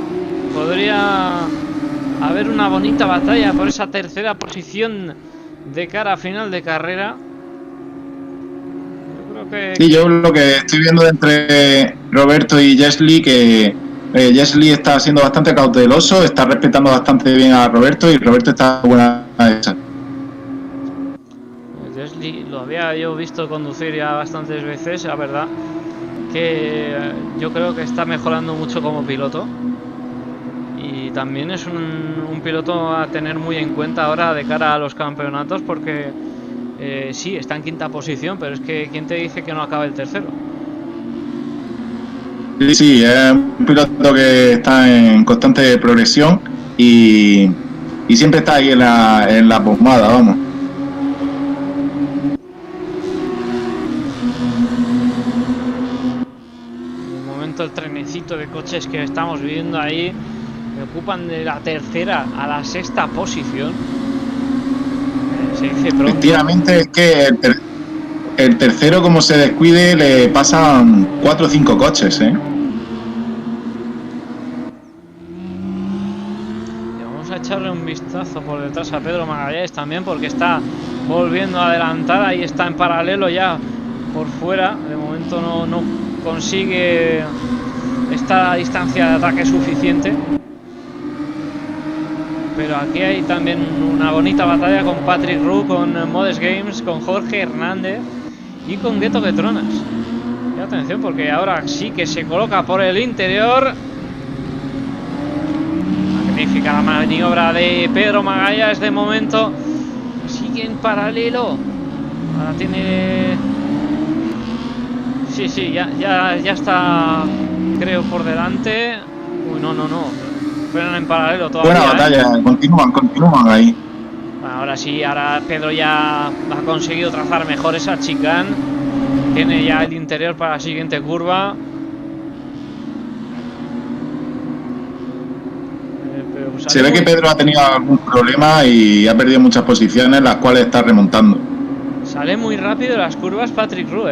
Podría haber una bonita batalla por esa tercera posición de cara a final de carrera. Yo creo que... Sí, yo lo que estoy viendo entre Roberto y Jesli, que Jesli está siendo bastante cauteloso, está respetando bastante bien a Roberto y Roberto está buena esa. Jesli lo había yo visto conducir ya bastantes veces, la verdad que yo creo que está mejorando mucho como piloto. Y también es un piloto a tener muy en cuenta ahora de cara a los campeonatos, porque sí, está en quinta posición, pero es que ¿quién te dice que no acaba el tercero? Sí, es un piloto que está en constante progresión y siempre está ahí en la pomada, vamos. De momento el trenecito de coches que estamos viendo ahí ocupan de la tercera a la sexta posición. Se dice pronto. Efectivamente, es que el tercero, como se descuide, le pasan 4 o 5 coches, Y vamos a echarle un vistazo por detrás a Pedro Magallanes también, porque está volviendo a adelantar. Ahí está en paralelo ya por fuera. De momento no consigue esta distancia de ataque suficiente. Pero aquí hay también una bonita batalla con Patrick Roux, con Modest Games, con Jorge Hernández y con Gueto Petronas. Y atención, porque ahora sí que se coloca por el interior. Magnífica la maniobra de Pedro Magallanes. De momento sigue en paralelo. Ahora tiene... Sí, ya está, creo, por delante. Uy, no. Frenan en paralelo todavía. Buena batalla, continúan ahí. Bueno, ahora sí, ahora Pedro ya ha conseguido trazar mejor esa chicane. Tiene ya el interior para la siguiente curva. Se ve que Pedro ha tenido algún problema y ha perdido muchas posiciones, las cuales está remontando. Sale muy rápido las curvas Patrick Roux,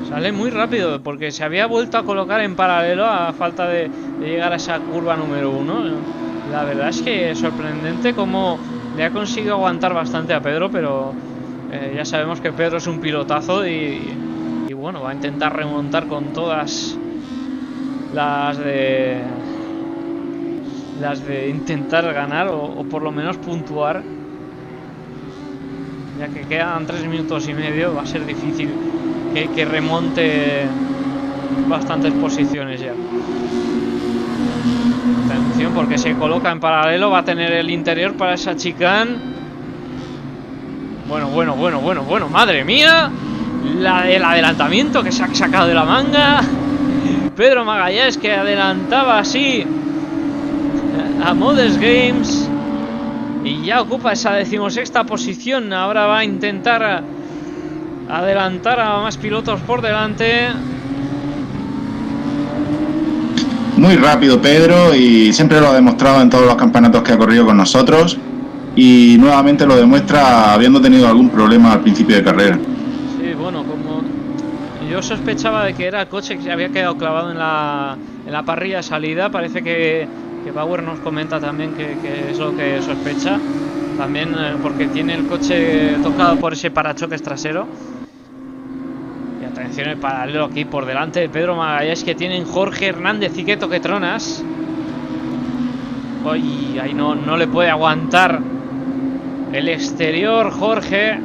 Sale muy rápido, porque se había vuelto a colocar en paralelo a falta de llegar a esa curva número 1. La verdad es que es sorprendente cómo le ha conseguido aguantar bastante a Pedro, pero ya sabemos que Pedro es un pilotazo y bueno, va a intentar remontar con todas las de intentar ganar o por lo menos puntuar, ya que quedan 3 minutos y medio. Va a ser difícil que remonte bastantes posiciones ya. Atención, porque se coloca en paralelo, va a tener el interior para esa chicane. Bueno, madre mía, el adelantamiento que se ha sacado de la manga Pedro Magallanes, que adelantaba así a Modest Games y ya ocupa esa 16ª posición. Ahora va a intentar adelantar a más pilotos por delante. Muy rápido Pedro, y siempre lo ha demostrado en todos los campeonatos que ha corrido con nosotros, y nuevamente lo demuestra habiendo tenido algún problema al principio de carrera. Sí, bueno, como yo sospechaba de que era el coche que se había quedado clavado en la parrilla de salida. Parece que Bauer nos comenta también que es lo que sospecha también, porque tiene el coche tocado por ese parachoques trasero. Y atención, el paralelo aquí por delante de Pedro Magallanes, que tienen Jorge Hernández y Gueto Petronas. Uy, ahí no le puede aguantar el exterior Jorge,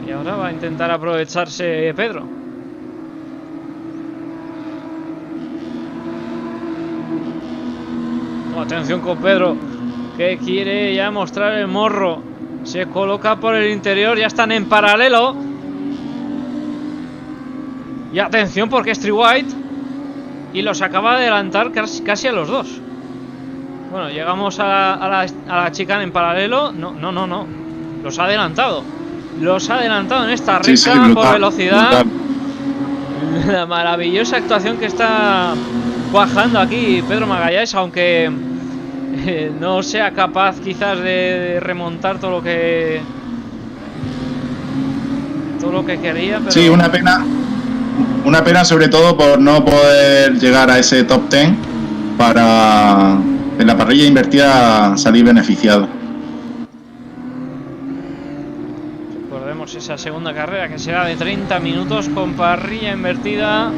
y ahora va a intentar aprovecharse Pedro. Atención con Pedro, que quiere ya mostrar el morro. Se coloca por el interior, ya están en paralelo. Y atención, porque es Tree White y los acaba de adelantar casi a los dos. Bueno, llegamos a la chicane en paralelo. No. Los ha adelantado en esta recta, por velocidad. la maravillosa actuación que está cuajando aquí Pedro Magalhães, aunque no sea capaz quizás de remontar todo lo que quería, pero... Sí, una pena sobre todo por no poder llegar a ese top 10 para en la parrilla invertida salir beneficiado. Recordemos esa segunda carrera que será de 30 minutos con parrilla invertida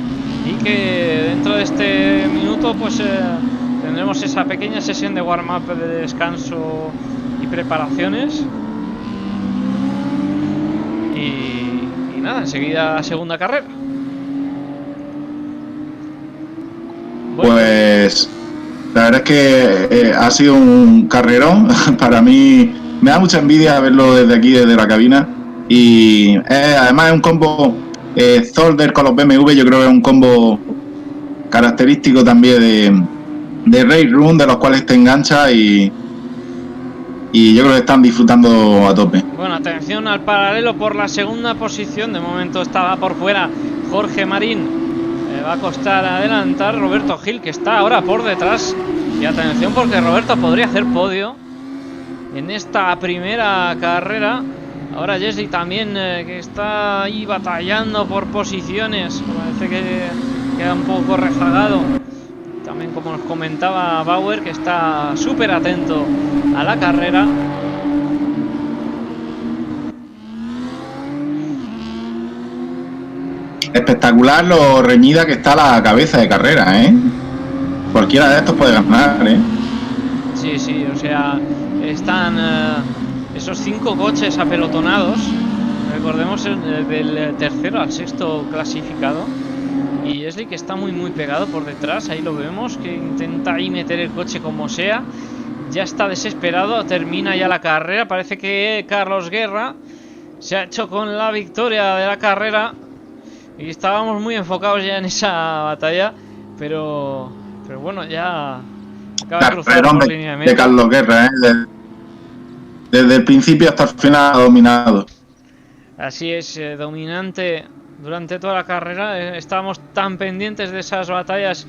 y que dentro de este minuto pues tendremos esa pequeña sesión de warm-up, de descanso y preparaciones. Y nada, enseguida segunda carrera. Bueno. Pues la verdad es que ha sido un carrerón. Para mí me da mucha envidia verlo desde aquí, desde la cabina. Y además es un combo Zolder con los BMW. Yo creo que es un combo característico también de Race Room, de los cuales te engancha y yo creo que están disfrutando a tope. Bueno, atención al paralelo por la segunda posición. De momento estaba por fuera Jorge Marín. Va a costar adelantar Roberto Gil, que está ahora por detrás. Y atención, porque Roberto podría hacer podio en esta primera carrera. Ahora Jesli también, que está ahí batallando por posiciones. Parece que queda un poco rezagado. También, como nos comentaba Bauer, que está súper atento a la carrera. Espectacular lo reñida que está la cabeza de carrera, ¿eh? Cualquiera de estos puede ganar, ¿eh? Sí, o sea, están esos 5 coches apelotonados. Recordemos del tercero al sexto clasificado. Y Jesli, que está muy pegado por detrás, ahí lo vemos, que intenta ahí meter el coche como sea. Ya está desesperado, termina ya la carrera. Parece que Carlos Guerra se ha hecho con la victoria de la carrera. Y estábamos muy enfocados ya en esa batalla, pero bueno, ya acaba de cruzar por línea de meta. De Carlos Guerra, desde el principio hasta el final ha dominado. Así es, dominante durante toda la carrera. Estábamos tan pendientes de esas batallas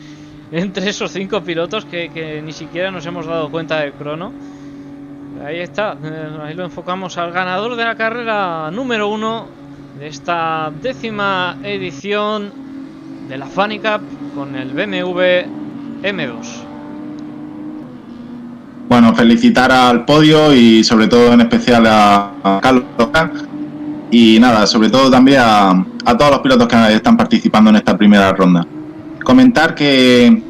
entre esos 5 pilotos que ni siquiera nos hemos dado cuenta del crono. Ahí está, ahí lo enfocamos al ganador de la carrera número 1 de esta 10ª edición de la Funny Cup con el BMW M2. Bueno, felicitar al podio y sobre todo en especial a Carlos Guerra. Y nada, sobre todo también a todos los pilotos que están participando en esta primera ronda. Comentar que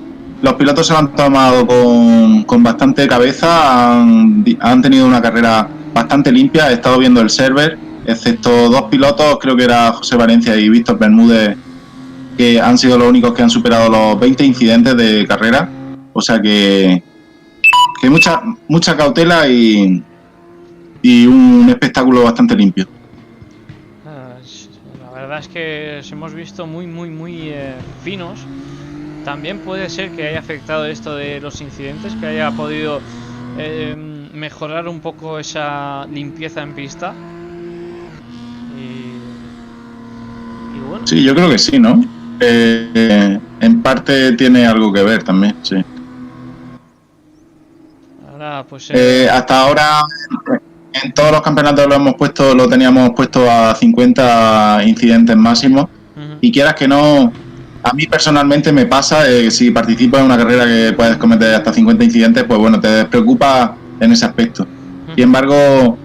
los pilotos se lo han tomado con bastante cabeza, han tenido una carrera bastante limpia. He estado viendo el server, excepto 2 pilotos, creo que era José Valencia y Víctor Bermúdez, que han sido los únicos que han superado los 20 incidentes de carrera. O sea que mucha cautela y un espectáculo bastante limpio. La verdad es que os hemos visto muy finos. También puede ser que haya afectado esto de los incidentes, que haya podido mejorar un poco esa limpieza en pista. Y bueno. Sí, yo creo que sí, ¿no? En parte tiene algo que ver también, sí. Ahora, pues, hasta ahora en todos los campeonatos lo teníamos puesto a 50 incidentes máximos. Y quieras que no, a mí personalmente me pasa, si participo en una carrera que puedes cometer hasta 50 incidentes, pues bueno, te despreocupa en ese aspecto. Sin embargo,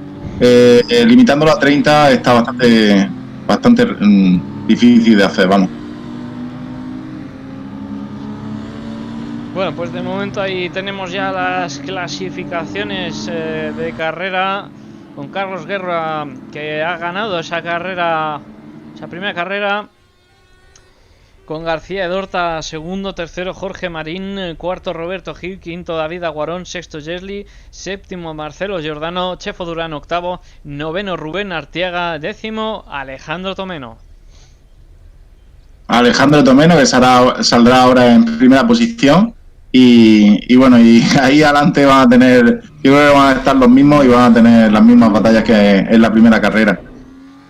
limitándolo a 30 está bastante difícil de hacer, vamos. Bueno, pues de momento ahí tenemos ya las clasificaciones de carrera, con Carlos Guerra, que ha ganado esa primera carrera, con García Edorta segundo, tercero Jorge Marín, cuarto Roberto Gil, quinto David Aguarón, sexto Jesli, séptimo Marcelo Giordano, Chefo Durán octavo, noveno Rubén Artiaga, décimo Alejandro Tomeno. Alejandro Tomeno, que saldrá ahora en primera posición. Y bueno, y ahí adelante van a tener, yo creo que van a estar los mismos y van a tener las mismas batallas que en la primera carrera.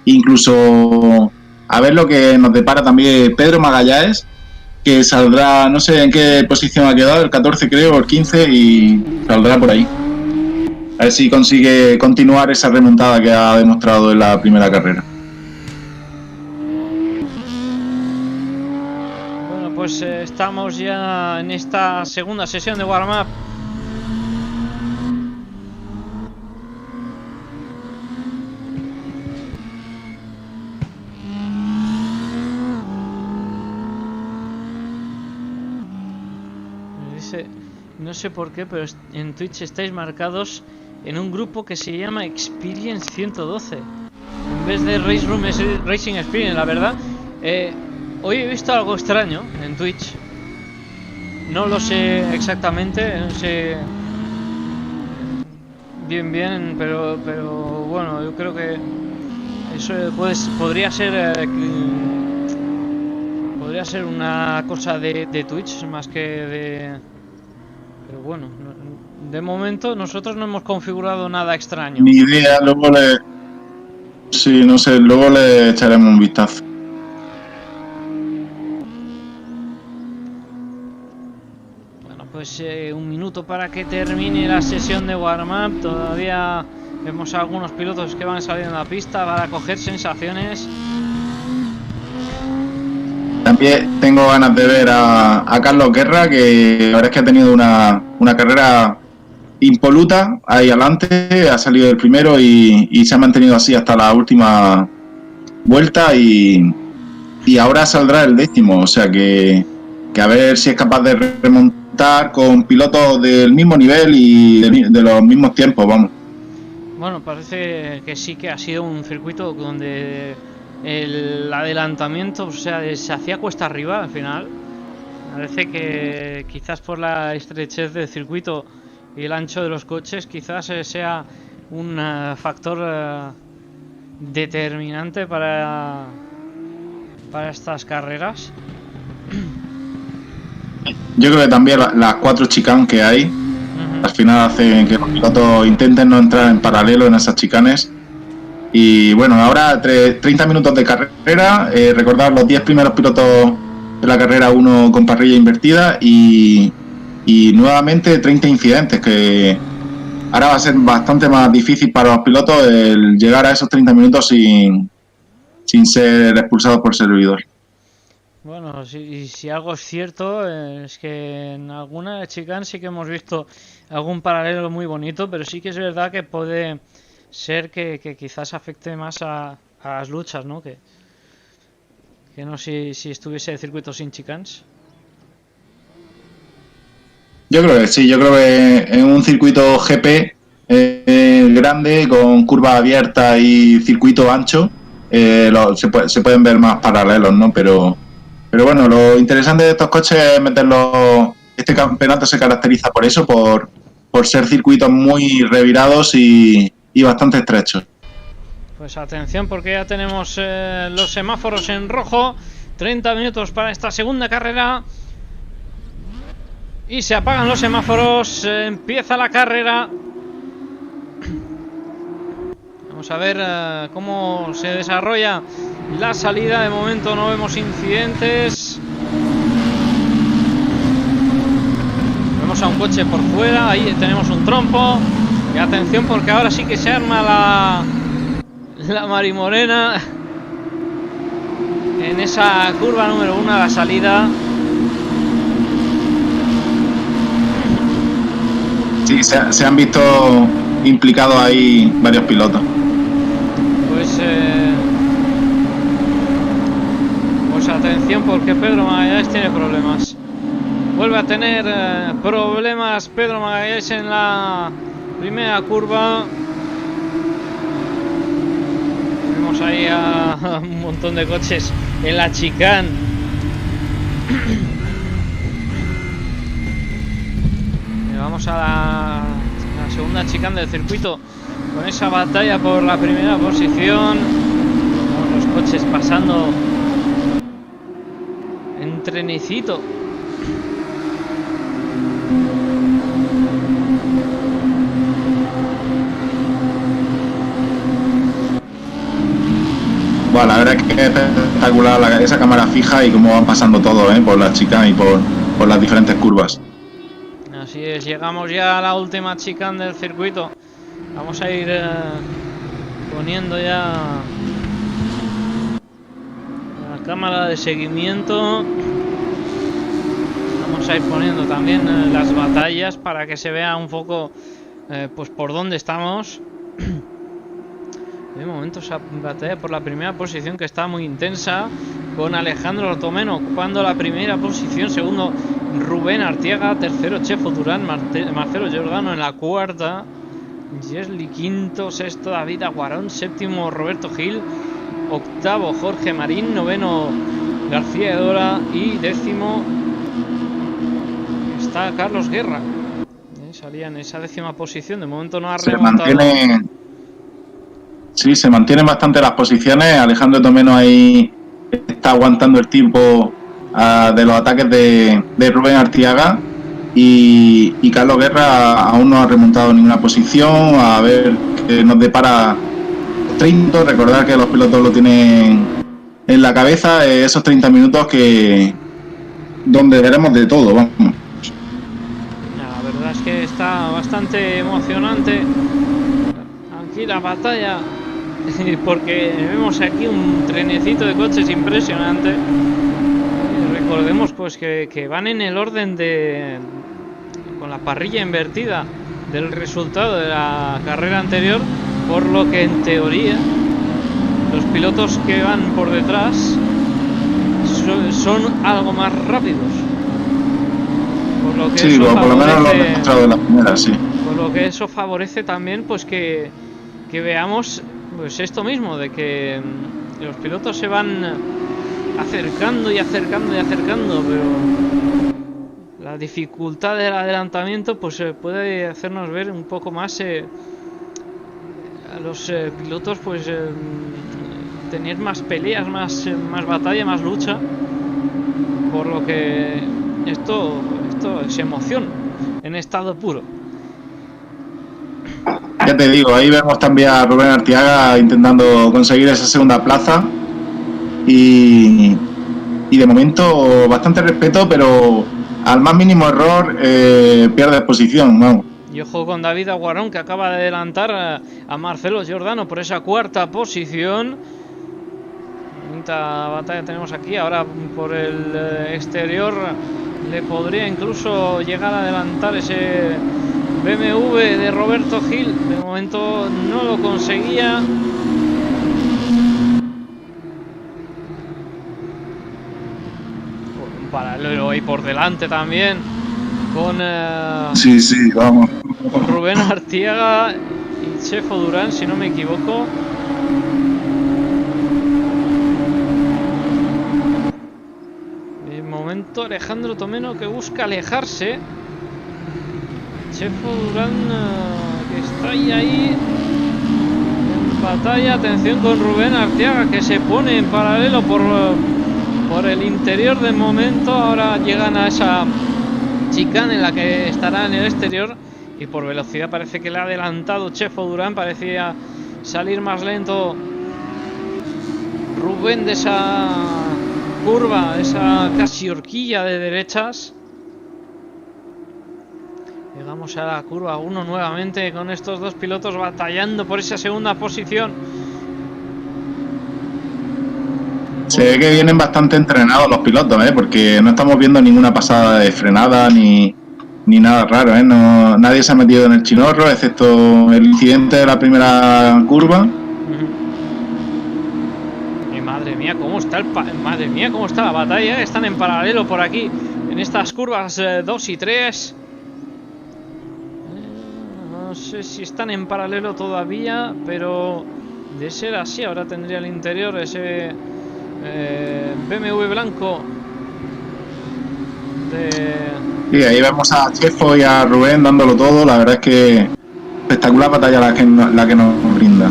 Incluso a ver lo que nos depara también Pedro Magallanes, que saldrá, no sé en qué posición ha quedado, el 14 creo, o el 15, y saldrá por ahí. A ver si consigue continuar esa remontada que ha demostrado en la primera carrera. Bueno, pues estamos ya en esta segunda sesión de warm-up. No sé por qué, pero en Twitch estáis marcados en un grupo que se llama Experience 112 en vez de Race Room Racing Experience. La verdad, hoy he visto algo extraño en Twitch. No lo sé exactamente, no sé bien, pero bueno, yo creo que eso podría ser una cosa de Twitch más que de... Pero bueno, de momento nosotros no hemos configurado nada extraño. Ni idea, luego sí, no sé, luego le echaremos un vistazo. Bueno, pues un minuto para que termine la sesión de warm-up. Todavía vemos a algunos pilotos que van saliendo a la pista para coger sensaciones. También tengo ganas de ver a Carlos Guerra, que la verdad es que ha tenido una carrera impoluta ahí adelante, ha salido el primero y se ha mantenido así hasta la última vuelta y ahora saldrá el 10º, o sea que a ver si es capaz de remontar con pilotos del mismo nivel y de los mismos tiempos, vamos. Bueno, parece que sí que ha sido un circuito donde el adelantamiento, o sea, se hacía cuesta arriba al final. Parece que quizás por la estrechez del circuito y el ancho de los coches, quizás sea un factor determinante para estas carreras. Yo creo que también las 4 chicanes que hay al final hacen que los pilotos intenten no entrar en paralelo en esas chicanes. Y bueno, ahora 30 minutos de carrera, recordar los 10 primeros pilotos de la carrera 1 con parrilla invertida y nuevamente 30 incidentes, que ahora va a ser bastante más difícil para los pilotos el llegar a esos 30 minutos sin ser expulsados por servidor. Bueno, si algo es cierto es que en alguna chicane sí que hemos visto algún paralelo muy bonito, pero sí que es verdad que puede ser que quizás afecte más a las luchas, ¿no? Que no si estuviese el circuito sin chicanes. Yo creo que sí, yo creo que en un circuito GP grande, con curva abierta y circuito ancho, se pueden ver más paralelos, ¿no? Pero bueno, lo interesante de estos coches es meterlos. Este campeonato se caracteriza por eso, por ser circuitos muy revirados y bastante estrechos. Pues atención, porque ya tenemos los semáforos en rojo. 30 minutos para esta segunda carrera y se apagan los semáforos. Empieza la carrera. Vamos a ver cómo se desarrolla la salida. De momento no vemos incidentes. Vemos a un coche por fuera. Ahí tenemos un trompo. Y atención, porque ahora sí que se arma la marimorena en esa curva número 1 a la salida. Sí, se han visto implicados ahí varios pilotos. Pues atención, porque Pedro Magallanes tiene problemas. Vuelve a tener problemas Pedro Magallanes en la primera curva. Vemos ahí a un montón de coches en la chicane. Vamos a la segunda chicane del circuito, con esa batalla por la primera posición. Los coches pasando en trenecito. Bueno, la verdad es que es espectacular esa cámara fija y cómo van pasando todos, por las chicas y por las diferentes curvas. Así es, llegamos ya a la última chicane del circuito. Vamos a ir poniendo ya la cámara de seguimiento. Vamos a ir poniendo también las batallas para que se vea un poco pues por dónde estamos. De momento esa batalla por la primera posición que está muy intensa, con Alejandro Tomeno ocupando la primera posición, segundo Rubén Artiaga, tercero Chefo Durán, Marcelo Giordano en la cuarta, Jesli quinto, sexto David Aguarón, séptimo Roberto Gil, octavo Jorge Marín, noveno García Edora y décimo está Carlos Guerra. Salía en esa décima posición, de momento no ha remontado. Sí, se mantienen bastante las posiciones. Alejandro Tomeno ahí está aguantando el tiempo de los ataques de Rubén Artiaga y Carlos Guerra aún no ha remontado ninguna posición. A ver qué nos depara 30. Recordar que los pilotos lo tienen en la cabeza, esos 30 minutos donde veremos de todo, vamos. La verdad es que está bastante emocionante aquí la batalla, porque vemos aquí un trenecito de coches impresionante. Recordemos pues que van en el orden con la parrilla invertida del resultado de la carrera anterior, por lo que en teoría los pilotos que van por detrás son algo más rápidos. Por lo que sí, eso por lo menos lo han demostrado en la primera, sí. Por lo que eso favorece también pues que veamos pues esto mismo, de que los pilotos se van acercando y acercando y acercando, pero la dificultad del adelantamiento pues puede hacernos ver un poco más a los pilotos pues tener más peleas, más batalla, más lucha, por lo que esto es emoción en estado puro. Ya te digo, ahí vemos también a Rubén Artiaga intentando conseguir esa segunda plaza y de momento bastante respeto, pero al más mínimo error pierde posición, vamos. Y ojo con David Aguarón, que acaba de adelantar a Marcelo Giordano por esa cuarta posición. Bonita batalla tenemos aquí. Ahora por el exterior le podría incluso llegar a adelantar ese BMW de Roberto Gil. De momento no lo conseguía. Un paralelo ahí por delante también con sí, vamos, con Rubén Artiaga y Chefo Durán, si no me equivoco. De momento Alejandro Tomeno, que busca alejarse. Chefo Durán, que está ahí en batalla. Atención con Rubén Artiaga, que se pone en paralelo por el interior de momento. Ahora llegan a esa chicane en la que estará en el exterior, y por velocidad parece que le ha adelantado Chefo Durán. Parecía salir más lento Rubén de esa curva, esa casi horquilla de derechas. Llegamos a la curva 1 nuevamente, con estos dos pilotos batallando por esa segunda posición. Se ve que vienen bastante entrenados los pilotos, porque no estamos viendo ninguna pasada de frenada ni nada raro, No, nadie se ha metido en el chinorro, excepto el incidente de la primera curva. Y madre mía, cómo está la batalla. Están en paralelo por aquí en estas curvas 2 y 3. No sé si están en paralelo todavía, pero de ser así ahora tendría el interior ese BMW blanco Sí, ahí vemos a Chefo y a Rubén dándolo todo. La verdad es que espectacular batalla la que nos brinda.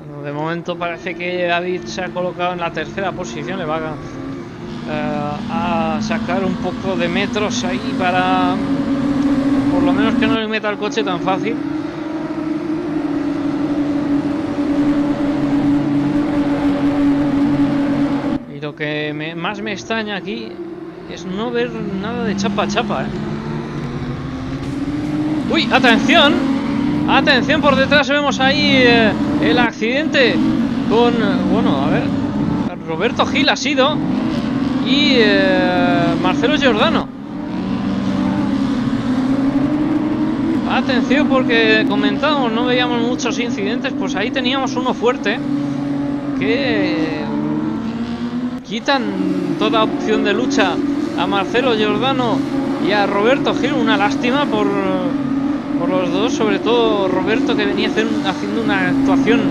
Bueno, de momento parece que David se ha colocado en la tercera posición. Le va a sacar un poco de metros ahí para por lo menos que no le meta el coche tan fácil. lo que más me extraña aquí es no ver nada de chapa a chapa, ¿eh? ¡Uy! ¡Atención! ¡Atención! Por detrás vemos ahí el accidente con... bueno, a ver... Roberto Gil ha sido... y Marcelo Giordano. Atención, porque comentábamos, no veíamos muchos incidentes, pues ahí teníamos uno fuerte que quitan toda opción de lucha a Marcelo Giordano y a Roberto Gil. Una lástima por los dos, sobre todo Roberto, que venía haciendo una actuación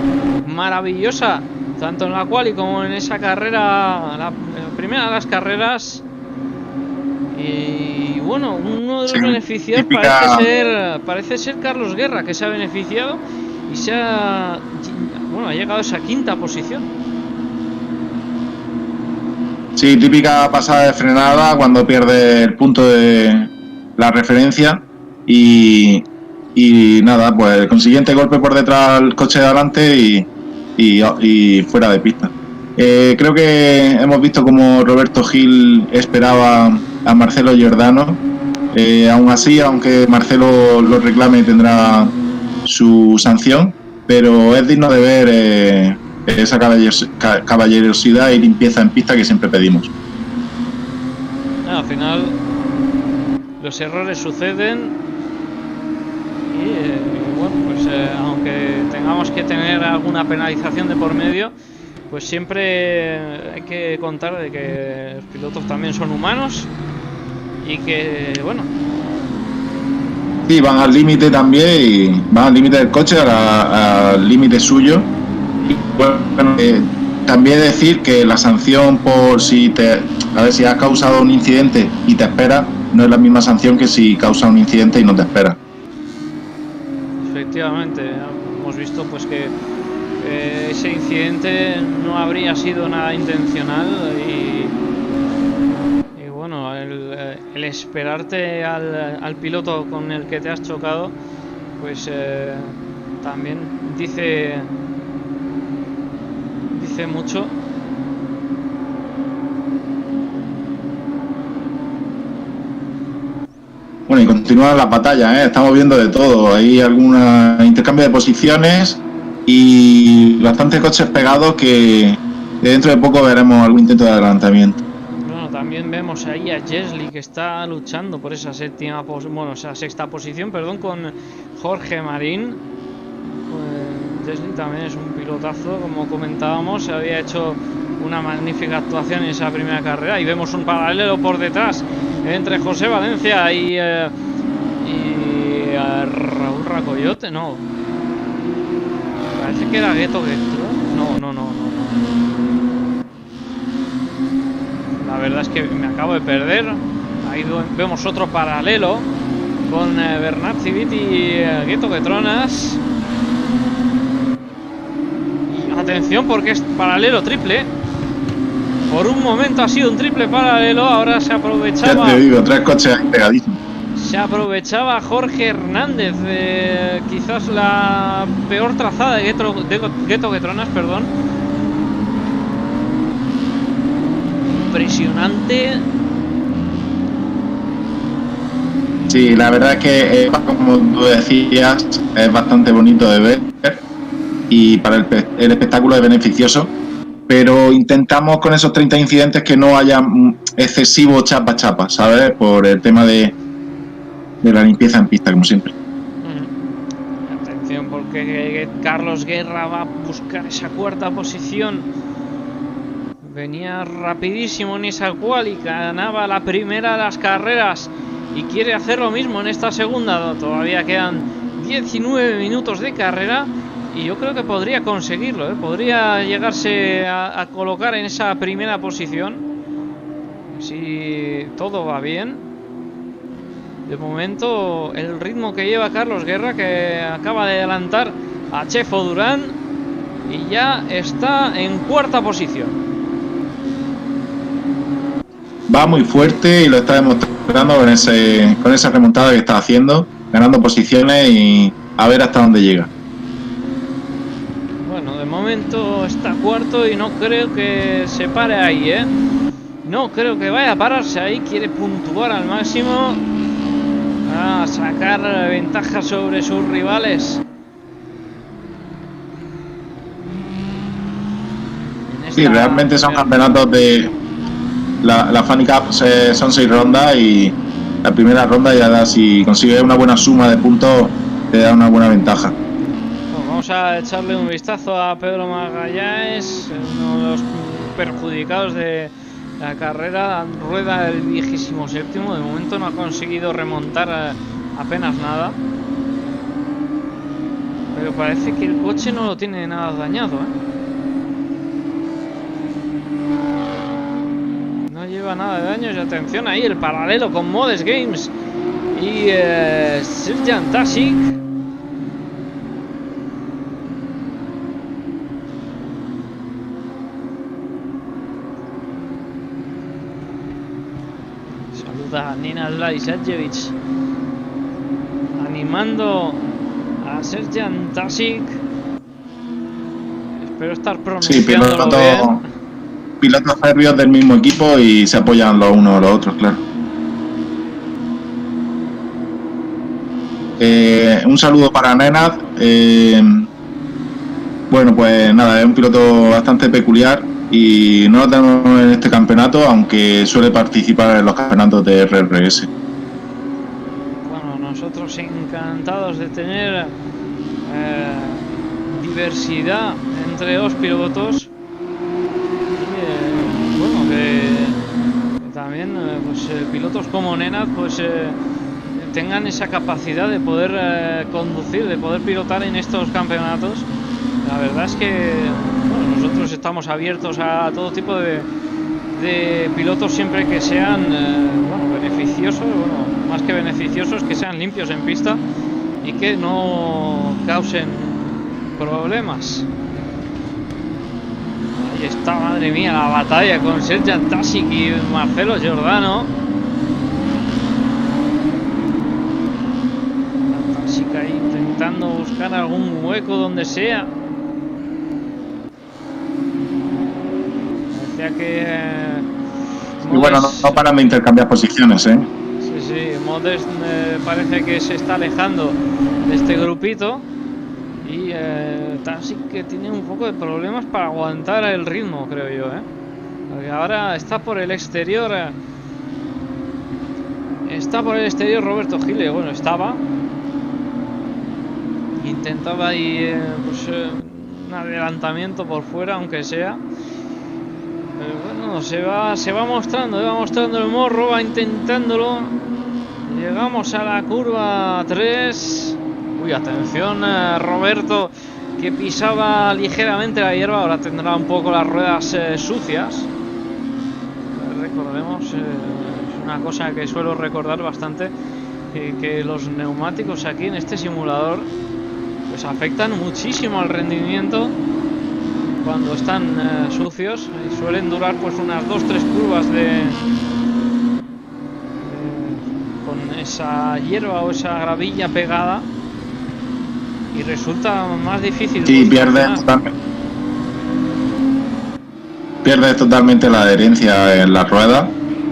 maravillosa tanto en la quali como en esa carrera, la primera de las carreras. Y bueno, uno de los beneficiados parece ser Carlos Guerra, que se ha beneficiado y ha llegado a esa quinta posición. Sí, típica pasada de frenada cuando pierde el punto de la referencia y nada, pues el consiguiente golpe por detrás al coche de adelante y fuera de pista. Creo que hemos visto como Roberto Gil esperaba a Marcelo Giordano. Aún así, aunque Marcelo lo reclame, tendrá su sanción, pero es digno de ver esa caballerosidad y limpieza en pista que siempre pedimos. Al final los errores suceden y bueno, pues aunque tengamos que tener alguna penalización de por medio, pues siempre hay que contar de que los pilotos también son humanos y que, bueno... Sí, van al límite también, y van al límite del coche, al límite suyo. Y bueno, también decir que la sanción por si has causado un incidente y te espera, no es la misma sanción que si causa un incidente y no te espera. Efectivamente, hemos visto pues que ese incidente no habría sido nada intencional y bueno, el esperarte al piloto con el que te has chocado, pues también dice mucho. Bueno, y continúan las batallas, estamos viendo de todo. Hay algún intercambio de posiciones y bastantes coches pegados que dentro de poco veremos algún intento de adelantamiento. Bueno, también vemos ahí a Jesli, que está luchando por esa sexta posición, con Jorge Marín. Jesli también es un pilotazo, como comentábamos, había hecho una magnífica actuación en esa primera carrera y vemos un paralelo por detrás entre José Valencia y Raúl Racoyote. No, parece que era Gueto. No. La verdad es que me acabo de perder. Ahí vemos otro paralelo con Bernat Civit y Gueto Petronas. Y atención, porque es paralelo triple. Por un momento ha sido un triple paralelo, ahora se aprovechaba. Ya te digo, 3 coches pegadísimos. Se aprovechaba Jorge Hernández, quizás la peor trazada de Gueto Petronas, perdón. Impresionante. Sí, la verdad es que, como tú decías, es bastante bonito de ver y para el espectáculo es beneficioso, pero intentamos con esos 30 incidentes que no haya excesivo chapa, ¿sabes? Por el tema de la limpieza en pista, como siempre. Atención, porque Carlos Guerra va a buscar esa cuarta posición. Venía rapidísimo en esa quali, ganaba la primera de las carreras y quiere hacer lo mismo en esta segunda. Todavía quedan 19 minutos de carrera y yo creo que podría conseguirlo, podría llegarse a colocar en esa primera posición si todo va bien. De momento el ritmo que lleva Carlos Guerra, que acaba de adelantar a Chefo Durán y ya está en cuarta posición. Va muy fuerte y lo está demostrando con esa remontada que está haciendo, ganando posiciones y a ver hasta dónde llega. Bueno, de momento momento está cuarto y no creo que se pare ahí, ¿eh? No creo que vaya a pararse ahí. Quiere puntuar al máximo, a sacar ventaja sobre sus rivales. Sí, realmente son campeonatos de... La Funny Cup son 6 rondas y la primera ronda ya da, si consigues una buena suma de puntos, te da una buena ventaja. Bueno, vamos a echarle un vistazo a Pedro Magallanes, uno de los perjudicados de la carrera. Rueda el 27º, de momento no ha conseguido remontar apenas nada, pero parece que el coche no lo tiene nada dañado, ¿eh? No lleva nada de daños. Y atención ahí el paralelo con Modes Games y Serjan Tasic. Saluda a Nina Zlajcevic animando a Serjan Tasic. Espero estar pronunciándolo bien. Pilotos serbios del mismo equipo y se apoyan los unos a los otros, claro. Un saludo para Nenad. Bueno, pues nada, es un piloto bastante peculiar y no lo tenemos en este campeonato, aunque suele participar en los campeonatos de RRS. Bueno, nosotros encantados de tener diversidad entre los pilotos. Bueno, que también pues, pilotos como Nenad pues tengan esa capacidad de poder conducir, de poder pilotar en estos campeonatos. La verdad es que bueno, nosotros estamos abiertos a todo tipo de pilotos siempre que sean bueno, beneficiosos, bueno, más que beneficiosos, que sean limpios en pista y que no causen problemas. Ahí está, madre mía, la batalla con Serjan Tasic y Marcelo Giordano. Tasic ahí intentando buscar algún hueco donde sea. Parecía que y bueno, no paran de intercambiar posiciones, ¿eh? Sí, Modest parece que se está alejando de este grupito. Y Tasic que tiene un poco de problemas para aguantar el ritmo, creo yo, ¿eh? Porque ahora está por el exterior. Está por el exterior Roberto Gile. Bueno, estaba. Intentaba ahí pues, un adelantamiento por fuera, aunque sea. Pero bueno, se va mostrando el morro, va intentándolo. Llegamos a la curva 3. Uy, atención, Roberto, que pisaba ligeramente la hierba. Ahora tendrá un poco las ruedas sucias. Recordemos, es una cosa que suelo recordar bastante, que los neumáticos aquí en este simulador pues afectan muchísimo al rendimiento cuando están sucios, y suelen durar pues unas 2-3 curvas con esa hierba o esa gravilla pegada. Y resulta más difícil. Sí, pierdes totalmente la adherencia en las ruedas,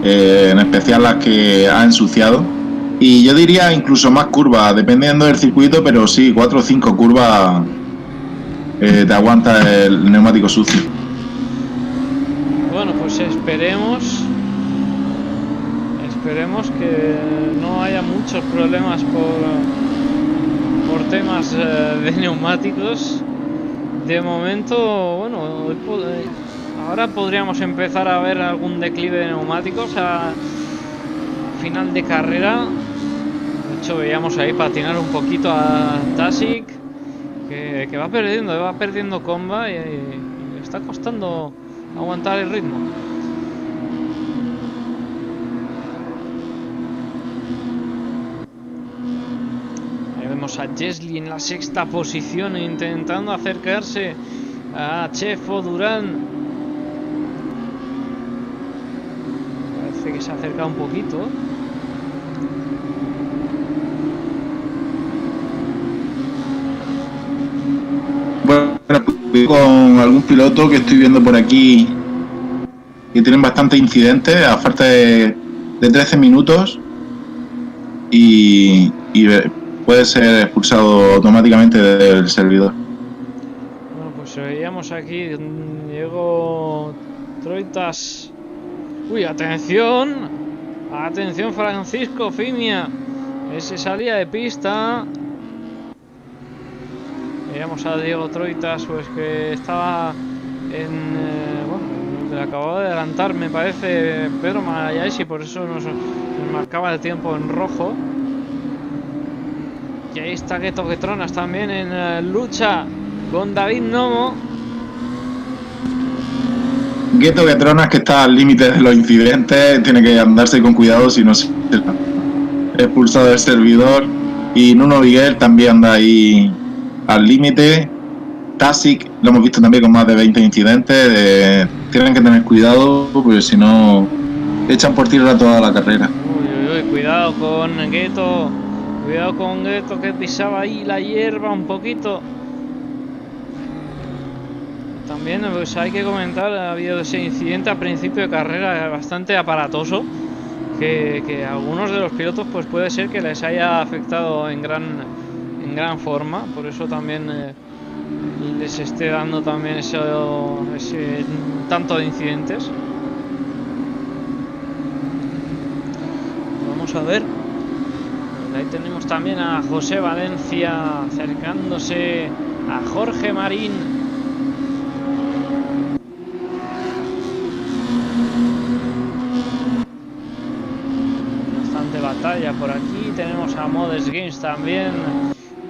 en especial las que ha ensuciado. Y yo diría incluso más curvas, dependiendo del circuito, pero sí, 4 o 5 curvas te aguanta el neumático sucio. Bueno, pues esperemos que no haya muchos problemas por temas de neumáticos. De momento, bueno, ahora podríamos empezar a ver algún declive de neumáticos a final de carrera. De hecho, veíamos ahí patinar un poquito a Tasic, que va perdiendo comba y le está costando aguantar el ritmo. A Jesli en la 6ª posición, intentando acercarse a Chefo Durán. Parece que se acerca un poquito. Bueno, con algún piloto que estoy viendo por aquí que tienen bastantes incidentes a falta de 13 minutos y puede ser expulsado automáticamente del servidor. Bueno, pues veíamos aquí Diego Troitas. Uy, atención, atención Francisco Fimia, ese salía de pista. Veíamos a Diego Troitas, pues que estaba en bueno, le acababa de adelantar, me parece, Pedro Magalhães, y por eso nos marcaba el tiempo en rojo. Y ahí está Gueto Quetronas también en lucha con David Nomo. Gueto Quetronas, que está al límite de los incidentes, tiene que andarse con cuidado si no se expulsado del servidor. Y Nuno Viguer también anda ahí al límite. Tasic lo hemos visto también con más de 20 incidentes. Tienen que tener cuidado porque si no echan por tierra toda la carrera. Uy, cuidado con Gueto. Cuidado con Gueto, que pisaba ahí la hierba un poquito. También pues hay que comentar, ha habido ese incidente a principio de carrera bastante aparatoso, que a algunos de los pilotos pues puede ser que les haya afectado en gran forma. Por eso también les esté dando también ese tanto de incidentes. Vamos a ver. Ahí tenemos también a José Valencia acercándose a Jorge Marín. Bastante batalla por aquí. Tenemos a Modes Games también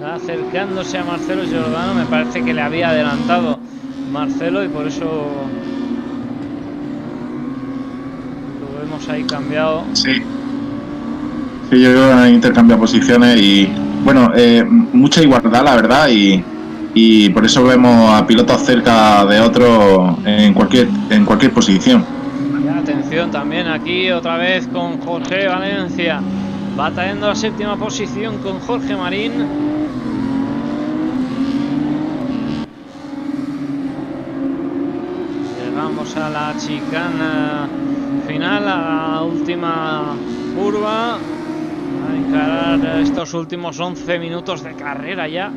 acercándose a Marcelo Giordano. Me parece que le había adelantado Marcelo y por eso lo vemos ahí cambiado. Sí. Sí, yo creo que han intercambiado posiciones y bueno, mucha igualdad la verdad y por eso vemos a pilotos cerca de otros en cualquier posición. Y atención también aquí otra vez con José Valencia batallando la séptima posición con Jorge Marín. Llegamos a la chicana final, a la última curva, a encarar estos últimos 11 minutos de carrera ya.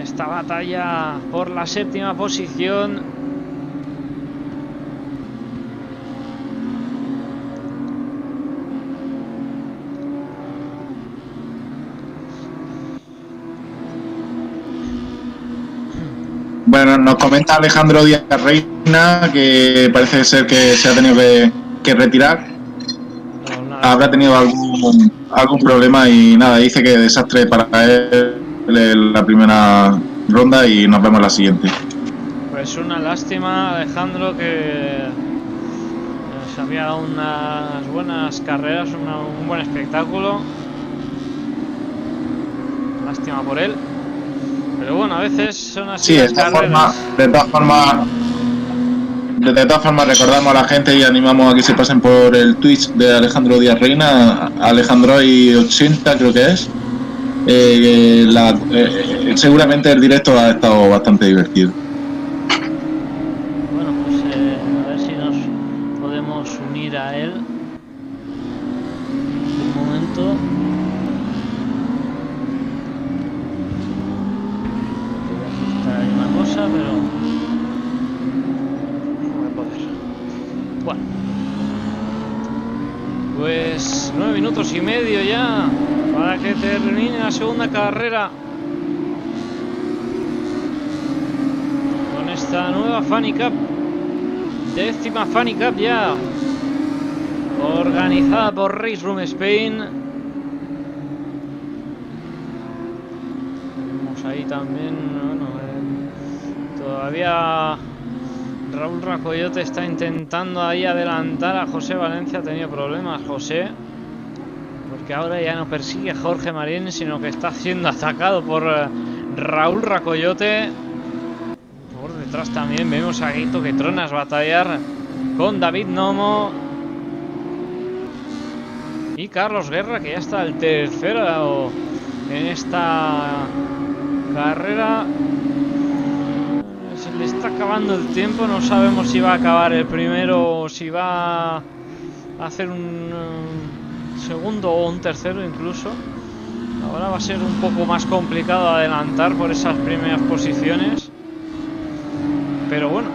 Esta batalla por la séptima posición. Bueno, nos comenta Alejandro Díaz Reina que parece ser que se ha tenido que retirar. Habrá tenido algún problema y nada, dice que desastre para él en la primera ronda y nos vemos en la siguiente. Pues una lástima, Alejandro, que se había dado unas buenas carreras, un buen espectáculo. Lástima por él. Pero bueno, a veces son así las carreras. De todas formas recordamos a la gente y animamos a que se pasen por el Twitch de Alejandro Díaz Reina, Alejandro80 creo que es. Seguramente el directo ha estado bastante divertido. Bueno, pues a ver si nos podemos unir a él. Un momento. Hay una cosa, pero no voy a poder. Bueno, pues 9 minutos y medio ya para que termine la segunda carrera con esta nueva Fanny Cup, 10ª Fanny Cup ya, organizada por Race Room Spain. Tenemos ahí también, bueno, todavía Raúl Racoyote está intentando ahí adelantar a José Valencia. Ha tenido problemas José, porque ahora ya no persigue a Jorge Marín, sino que está siendo atacado por Raúl Racoyote. Por detrás también vemos a Gueto Quetronas batallar con David Nomo y Carlos Guerra, que ya está el tercero en esta carrera. se le está acabando el tiempo. No sabemos si va a acabar el primero o si va a hacer un segundo o un tercero incluso. Ahora va a ser un poco más complicado adelantar por esas primeras posiciones. Pero bueno,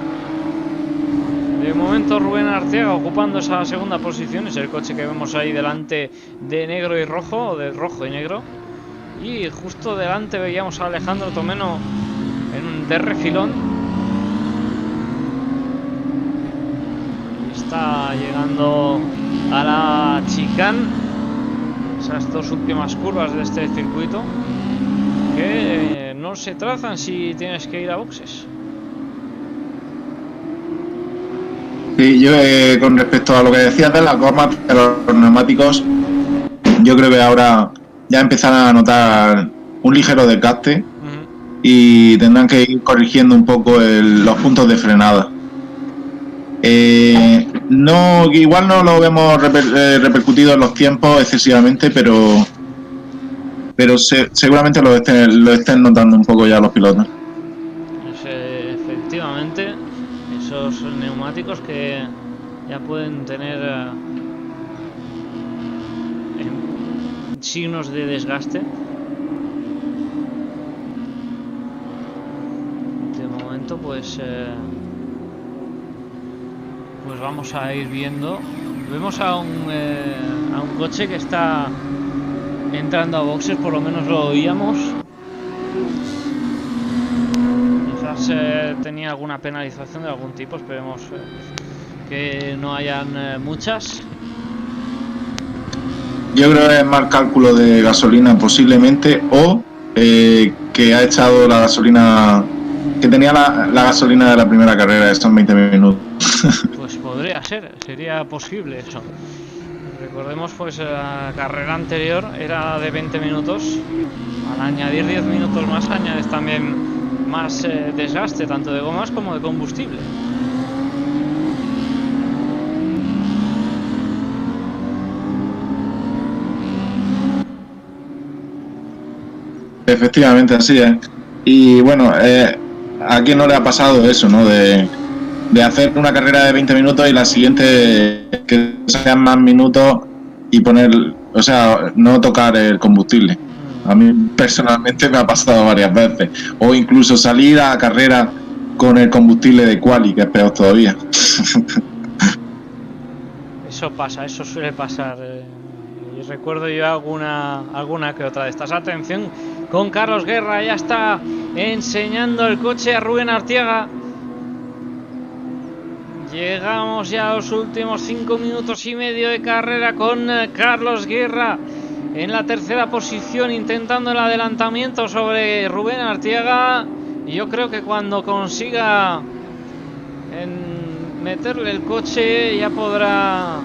de momento Rubén Arteaga ocupando esa segunda posición. Es el coche que vemos ahí delante de negro y rojo, o de rojo y negro. Y justo delante veíamos a Alejandro Tomeno de refilón. Está llegando a la chicane, esas dos últimas curvas de este circuito, que no se trazan si tienes que ir a boxes. Sí, yo con respecto a lo que decías de las gomas, de los neumáticos, yo creo que ahora ya empezarán a notar un ligero desgaste y tendrán que ir corrigiendo un poco los puntos de frenada. No, igual no lo vemos repercutido en los tiempos excesivamente, pero seguramente lo estén notando un poco ya los pilotos. Efectivamente, esos neumáticos que ya pueden tener signos de desgaste. De momento pues vamos a ir viendo. Vemos a un coche que está entrando a boxes, por lo menos lo oíamos. Quizás tenía alguna penalización de algún tipo, esperemos que no hayan muchas. Yo creo que es más cálculo de gasolina posiblemente, o que ha echado la gasolina, que tenía la gasolina de la primera carrera, estos 20 minutos. Pues podría ser, sería posible eso. Recordemos pues la carrera anterior era de 20 minutos. Al añadir 10 minutos más añades también más desgaste, tanto de gomas como de combustible. Efectivamente, así es. Y bueno, ¿a quién no le ha pasado eso, no? De hacer una carrera de 20 minutos y la siguiente que sean más minutos y poner, o sea, no tocar el combustible. A mí personalmente me ha pasado varias veces. O incluso salir a carrera con el combustible de quali, que es peor todavía. Eso pasa, eso suele pasar. Y recuerdo yo alguna que otra de estas. Atención con Carlos Guerra, ya está enseñando el coche a Rubén Arteaga. Llegamos ya a los últimos 5 minutos y medio de carrera con Carlos Guerra en la tercera posición, intentando el adelantamiento sobre Rubén Arteaga. Y yo creo que cuando consiga meterle el coche ya podrá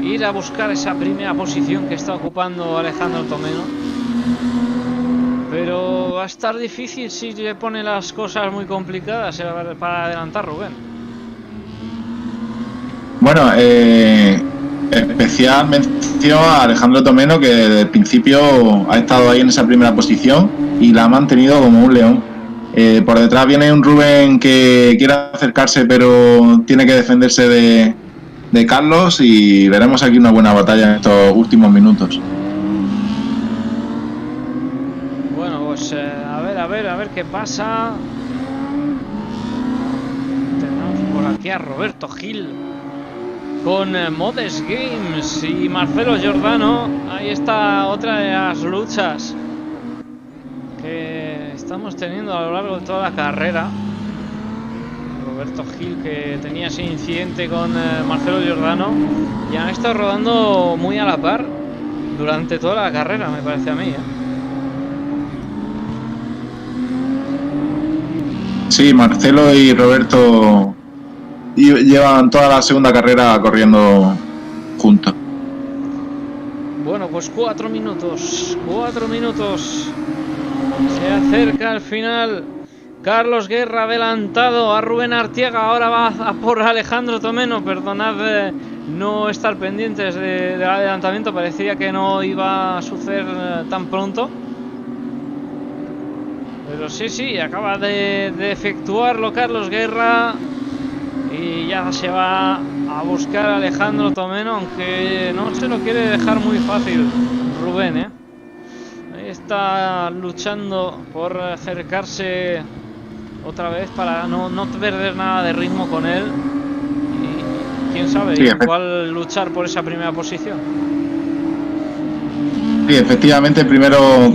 ir a buscar esa primera posición que está ocupando Alejandro Tomeno. Pero va a estar difícil si le pone las cosas muy complicadas para adelantar Rubén. Bueno, especial mención a Alejandro Tomeno, que desde el principio ha estado ahí en esa primera posición y la ha mantenido como un león. Por detrás viene un Rubén que quiere acercarse, pero tiene que defenderse de Carlos, y veremos aquí una buena batalla en estos últimos minutos. Bueno, pues a ver qué pasa. Tenemos por aquí a Roberto Gil con Modest Games y Marcelo Giordano. Ahí está otra de las luchas que estamos teniendo a lo largo de toda la carrera. Roberto Gil, que tenía ese incidente con Marcelo Giordano, y han estado rodando muy a la par durante toda la carrera, me parece a mí, Sí, Marcelo y Roberto llevan toda la segunda carrera corriendo juntos. Bueno, pues 4 minutos. Se acerca al final. Carlos Guerra adelantado a Rubén Arteaga. Ahora va a por Alejandro Tomeno. Perdonad no estar pendientes del adelantamiento. Parecía que no iba a suceder tan pronto. Pero sí, acaba de efectuarlo Carlos Guerra. Y ya se va a buscar a Alejandro Tomeno, aunque no se lo quiere dejar muy fácil Rubén, ¿eh? Ahí está luchando por acercarse otra vez para no perder nada de ritmo con él. Y quién sabe, Sí, igual luchar por esa primera posición. Sí, efectivamente, primero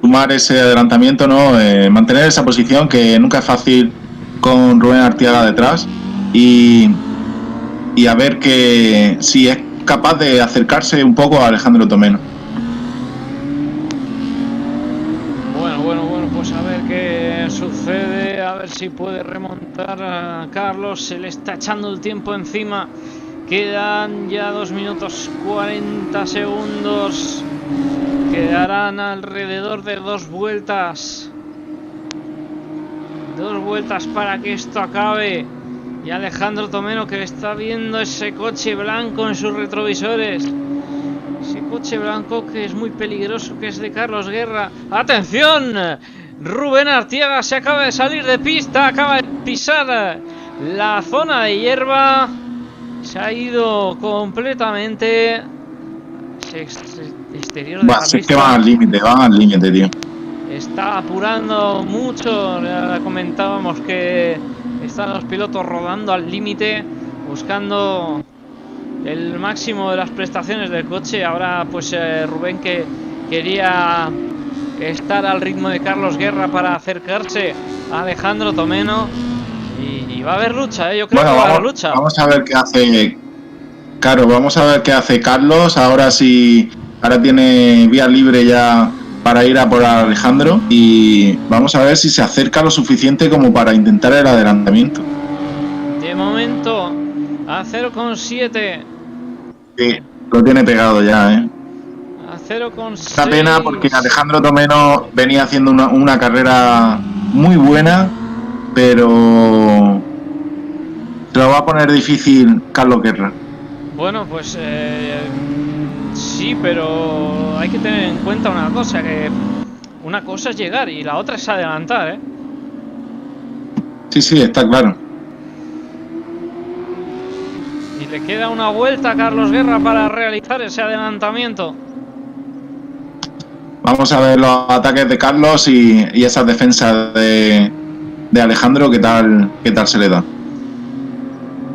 consumar ese adelantamiento, ¿no? Mantener esa posición, que nunca es fácil con Rubén Artiaga detrás, y a ver que si es capaz de acercarse un poco a Alejandro Tomeno. Bueno, pues a ver qué sucede, a ver si puede remontar a Carlos. Se le está echando el tiempo encima. Quedan ya 2 minutos 40 segundos. Quedarán alrededor de 2 vueltas. 2 vueltas para que esto acabe. Y Alejandro Tomeno, que está viendo ese coche blanco en sus retrovisores. Ese coche blanco que es muy peligroso, que es de Carlos Guerra. ¡Atención! Rubén Artiaga se acaba de salir de pista. Acaba de pisar la zona de hierba. Se ha ido completamente. Exterior de la pista. Es que van al límite, tío. Está apurando mucho. Ya comentábamos que están los pilotos rodando al límite, buscando el máximo de las prestaciones del coche. Ahora pues Rubén, que quería estar al ritmo de Carlos Guerra para acercarse a Alejandro Tomeno. Y va a haber lucha, yo creo que va a haber lucha. Vamos a ver qué hace. Claro, vamos a ver qué hace Carlos. Ahora tiene vía libre ya para ir a por Alejandro, y vamos a ver si se acerca lo suficiente como para intentar el adelantamiento. De momento a 0,7. Sí, lo tiene pegado ya, ¿eh? A 0,6. Una pena, porque Alejandro Tomeno venía haciendo una carrera muy buena, pero se lo va a poner difícil Carlos Guerra. Bueno, pues sí, pero hay que tener en cuenta una cosa, que una cosa es llegar y la otra es adelantar, ¿eh? Sí, está claro. Y le queda una vuelta a Carlos Guerra para realizar ese adelantamiento. Vamos a ver los ataques de Carlos y esas defensas de Alejandro, qué tal se le da.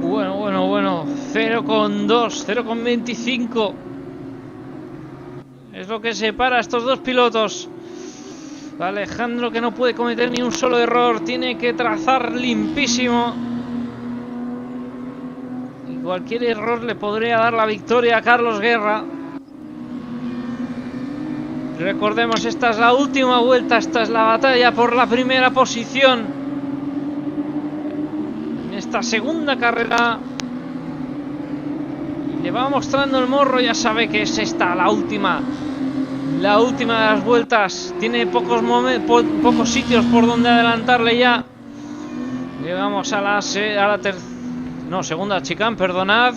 Bueno, 0,2, 0,25 es lo que separa a estos dos pilotos. Alejandro, que no puede cometer ni un solo error, tiene que trazar limpísimo, y cualquier error le podría dar la victoria a Carlos Guerra. Recordemos, esta es la última vuelta, esta es la batalla por la primera posición en esta segunda carrera. Y le va mostrando el morro, ya sabe que es esta la última de las vueltas. Tiene pocos sitios por donde adelantarle ya. Llegamos a la segunda chicane, perdonad.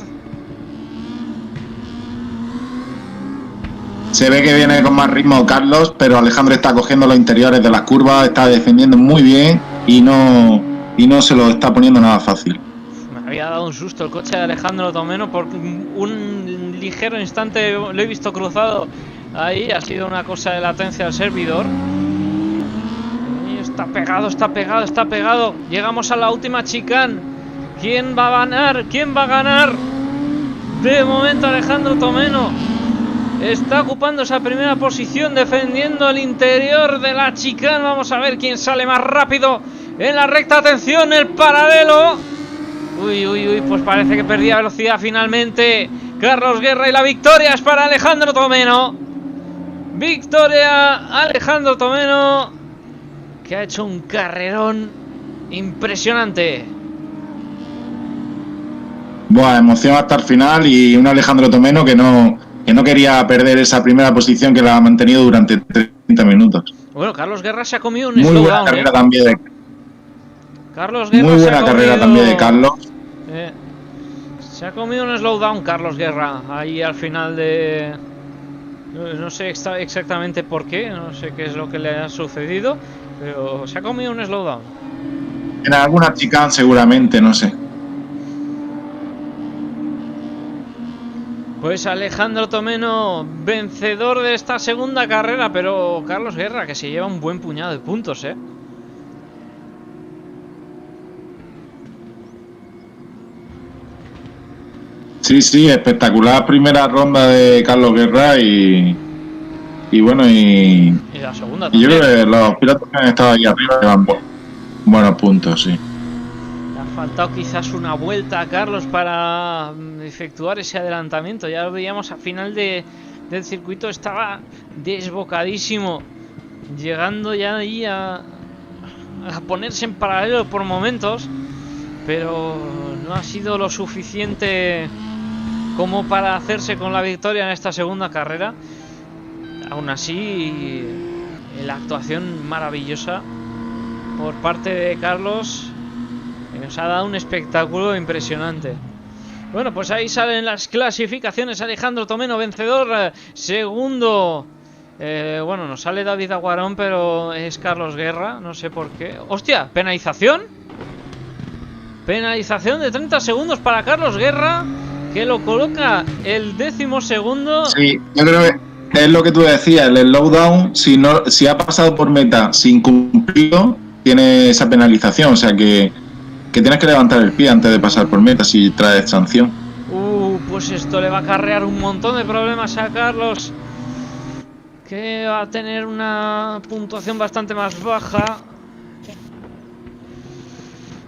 Se ve que viene con más ritmo Carlos, pero Alejandro está cogiendo los interiores de las curvas, está defendiendo muy bien y no se lo está poniendo nada fácil. Me había dado un susto el coche de Alejandro Tomeno, por un ligero instante lo he visto cruzado ahí. Ha sido una cosa de latencia del servidor. Y está pegado. Llegamos a la última chicane. ¿Quién va a ganar? De momento Alejandro Tomeno está ocupando esa primera posición, defendiendo el interior de la chicane. Vamos a ver quién sale más rápido en la recta. Atención, el paralelo. Uy, pues parece que perdía velocidad finalmente Carlos Guerra, y la victoria es para Alejandro Tomeno. Victoria Alejandro Tomeno, que ha hecho un carrerón impresionante. Buah, emoción hasta el final, y un Alejandro Tomeno que no quería perder esa primera posición, que la ha mantenido durante 30 minutos. Bueno, Carlos Guerra se ha comido un muy slowdown. Buena carrera también de Carlos Guerra. Muy buena carrera también de Carlos. Se ha comido un slowdown Carlos Guerra ahí al final de No sé exactamente por qué, no sé qué es lo que le ha sucedido, pero se ha comido un slowdown. En alguna chicane seguramente, no sé. Pues Alejandro Tomeno, vencedor de esta segunda carrera, pero Carlos Guerra, que se lleva un buen puñado de puntos, ¿eh? Sí, espectacular primera ronda de Carlos Guerra y bueno, Y la segunda y yo también. creo que los pilotos que han estado aquí arriba llevan buenos puntos, sí. Le ha faltado quizás una vuelta a Carlos para efectuar ese adelantamiento. Ya lo veíamos al final del circuito, estaba desbocadísimo, llegando ya ahí a ponerse en paralelo por momentos, pero no ha sido lo suficiente como para hacerse con la victoria en esta segunda carrera. Aún así, la actuación maravillosa por parte de Carlos nos ha dado un espectáculo impresionante. Bueno, pues ahí salen las clasificaciones. Alejandro Tomeno, vencedor. Segundo, bueno, nos sale David Aguarón, pero es Carlos Guerra, no sé por qué. ¡Hostia! ¿Penalización? Penalización de 30 segundos para Carlos Guerra, que lo coloca el 12º. Sí, yo creo que es lo que tú decías, el slowdown, si ha pasado por meta sin cumplirlo, tiene esa penalización, o sea que tienes que levantar el pie antes de pasar por meta si traes sanción. Pues esto le va a acarrear un montón de problemas a Carlos, que va a tener una puntuación bastante más baja.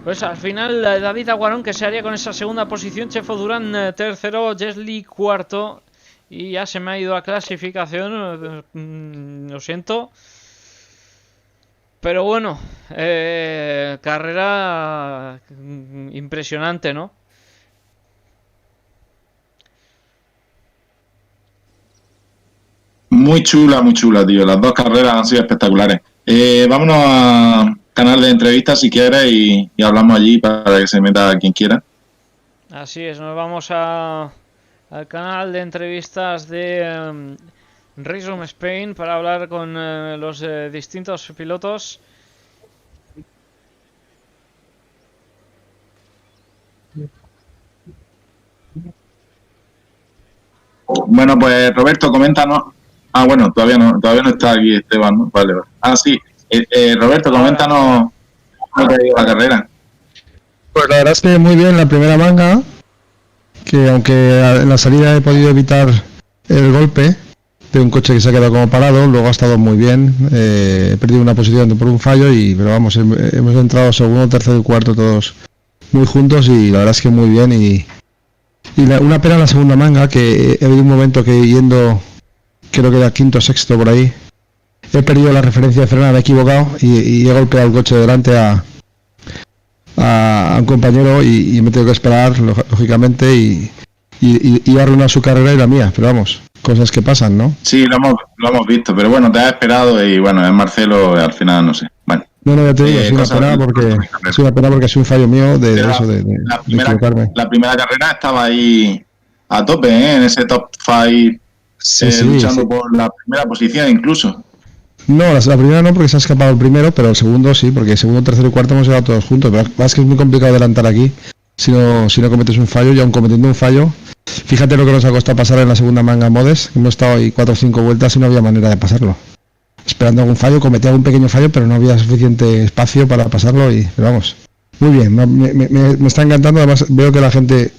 Pues al final David Aguarón, que se haría con esa segunda posición, Chefo Durán tercero, Jesli cuarto, y ya se me ha ido la clasificación, lo siento. Pero bueno, carrera impresionante, ¿no? Muy chula, tío. Las dos carreras han sido espectaculares. Vámonos a canal de entrevistas si quieres y hablamos allí para que se meta quien quiera. Así es, nos vamos al canal de entrevistas de Race Room Spain para hablar con los distintos pilotos. Bueno, pues Roberto, coméntanos. Ah, bueno, todavía no está aquí Esteban, ¿no? Vale. Ah, sí. Roberto, coméntanos cómo te ha ido la carrera. Pues la verdad es que muy bien la primera manga, que aunque en la salida he podido evitar el golpe de un coche que se ha quedado como parado, luego ha estado muy bien, he perdido una posición por un fallo, pero vamos, hemos entrado segundo, tercero y cuarto todos muy juntos y la verdad es que muy bien una pena la segunda manga, que he habido un momento que yendo, creo que era quinto o sexto por ahí, he perdido la referencia de frenada, me he equivocado y he golpeado el coche de delante a un compañero y me tengo que esperar lógicamente y ha arruinado su carrera y la mía, pero vamos, cosas que pasan, ¿no? Sí, lo hemos visto, pero bueno, te has esperado y bueno, es Marcelo, al final no sé. Bueno, no, ya te digo, es una pena porque es un fallo mío de equivocarme. La primera carrera estaba ahí a tope, en ese top 5, luchando por la primera posición incluso. No, la primera no, porque se ha escapado el primero, pero el segundo sí, porque el segundo, tercero y cuarto hemos llegado todos juntos. Pero es que es muy complicado adelantar aquí si no cometes un fallo, y aun cometiendo un fallo, fíjate lo que nos ha costado pasar en la segunda manga Modes. Hemos estado ahí 4 o 5 vueltas y no había manera de pasarlo. Esperando algún fallo, cometí algún pequeño fallo, pero no había suficiente espacio para pasarlo pero vamos, muy bien, me está encantando. Además veo que la gente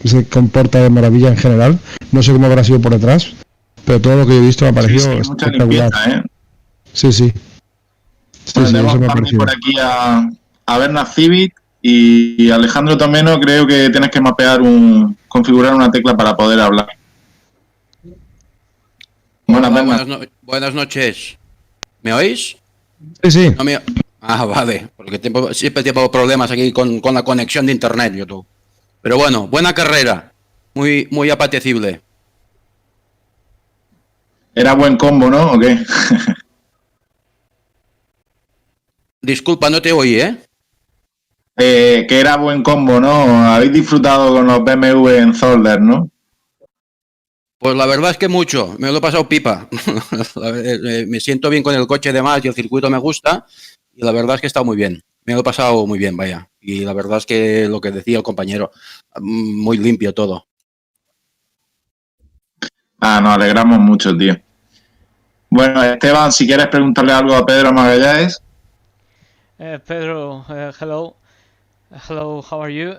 se comporta de maravilla en general. No sé cómo habrá sido por detrás, pero todo lo que he visto me ha parecido espectacular. Limpieza, Sí, bueno, eso me ha parecido. Por aquí a Berna Civic y Alejandro Tomeno, creo que tienes que configurar una tecla para poder hablar. Buenas noches. ¿Me oís? Sí. No vale, porque siempre tengo problemas aquí con la conexión de internet, YouTube. Pero bueno, buena carrera, muy apetecible. Era buen combo, ¿no? ¿O qué? Disculpa, no te oí, Que era buen combo, ¿no? Habéis disfrutado con los BMW en Zolder, ¿no? Pues la verdad es que mucho, me lo he pasado pipa. Me siento bien con el coche además y el circuito me gusta y la verdad es que está muy bien. Me lo he pasado muy bien, vaya. Y la verdad es que lo que decía el compañero, muy limpio todo. Ah, nos alegramos mucho, tío. Bueno, Esteban, si quieres preguntarle algo a Pedro Magallanes. Pedro, hello. Hello, how are you?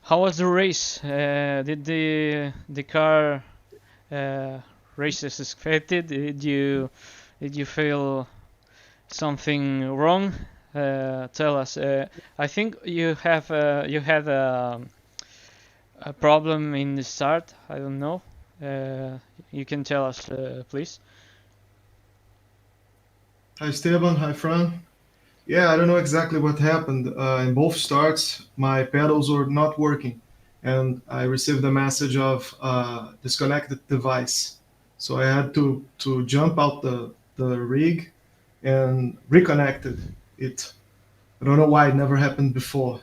How was the race? Did the car race as expected? Did you feel something wrong? Tell us. I think you had a problem in the start. I don't know. You can tell us, please. Hi Esteban, hi Fran. Yeah, I don't know exactly what happened. In both starts, my pedals were not working, and I received a message of disconnected device. So I had to jump out the rig and reconnected it. I don't know why it never happened before.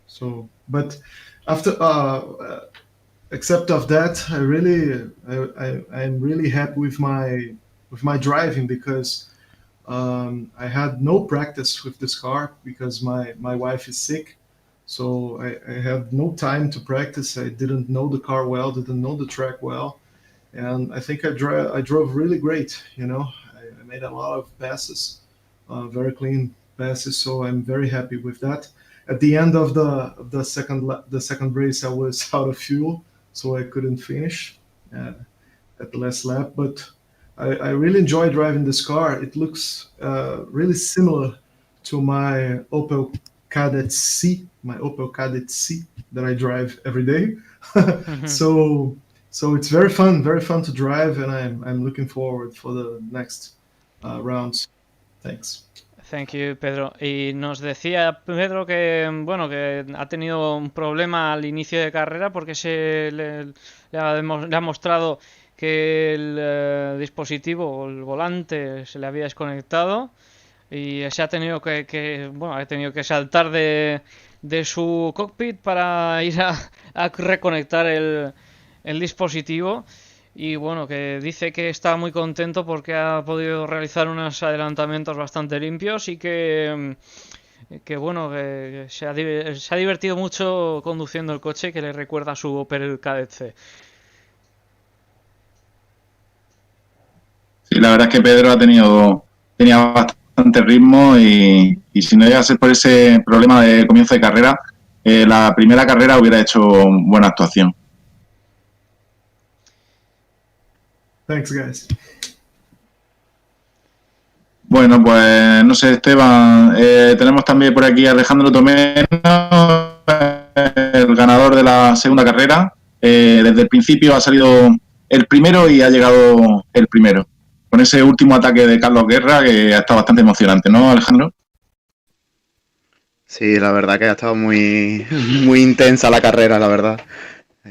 So, but after except of that, I'm really happy with my driving because I had no practice with this car because my wife is sick, so I had no time to practice. I didn't know the car well, didn't know the track well, and I think I drove really great. You know, I made a lot of passes, very clean passes, so I'm very happy with that. At the end of the second race, I was out of fuel, so I couldn't finish at the last lap, but I really enjoy driving this car. It looks really similar to my Opel Kadett C, that I drive every day. So it's very fun to drive, and I'm looking forward for the next rounds. Thanks. Thank you, Pedro. Y nos decía Pedro que, bueno, que ha tenido un problema al inicio de carrera porque le ha mostrado que el dispositivo o el volante se le había desconectado y se ha tenido ha tenido que saltar de su cockpit para ir a reconectar el dispositivo. Y bueno, que dice que está muy contento porque ha podido realizar unos adelantamientos bastante limpios y que bueno, que se ha divertido mucho conduciendo el coche, que le recuerda a su Opel Kadett C. Sí, la verdad es que Pedro tenía bastante ritmo y si no llega a ser por ese problema de comienzo de carrera, la primera carrera hubiera hecho buena actuación. Thanks, guys. Bueno, pues no sé, Esteban, tenemos también por aquí a Alejandro Tomeno, el ganador de la segunda carrera. Desde el principio ha salido el primero y ha llegado el primero, con ese último ataque de Carlos Guerra que ha estado bastante emocionante, ¿no, Alejandro? Sí, la verdad que ha estado muy intensa la carrera, la verdad.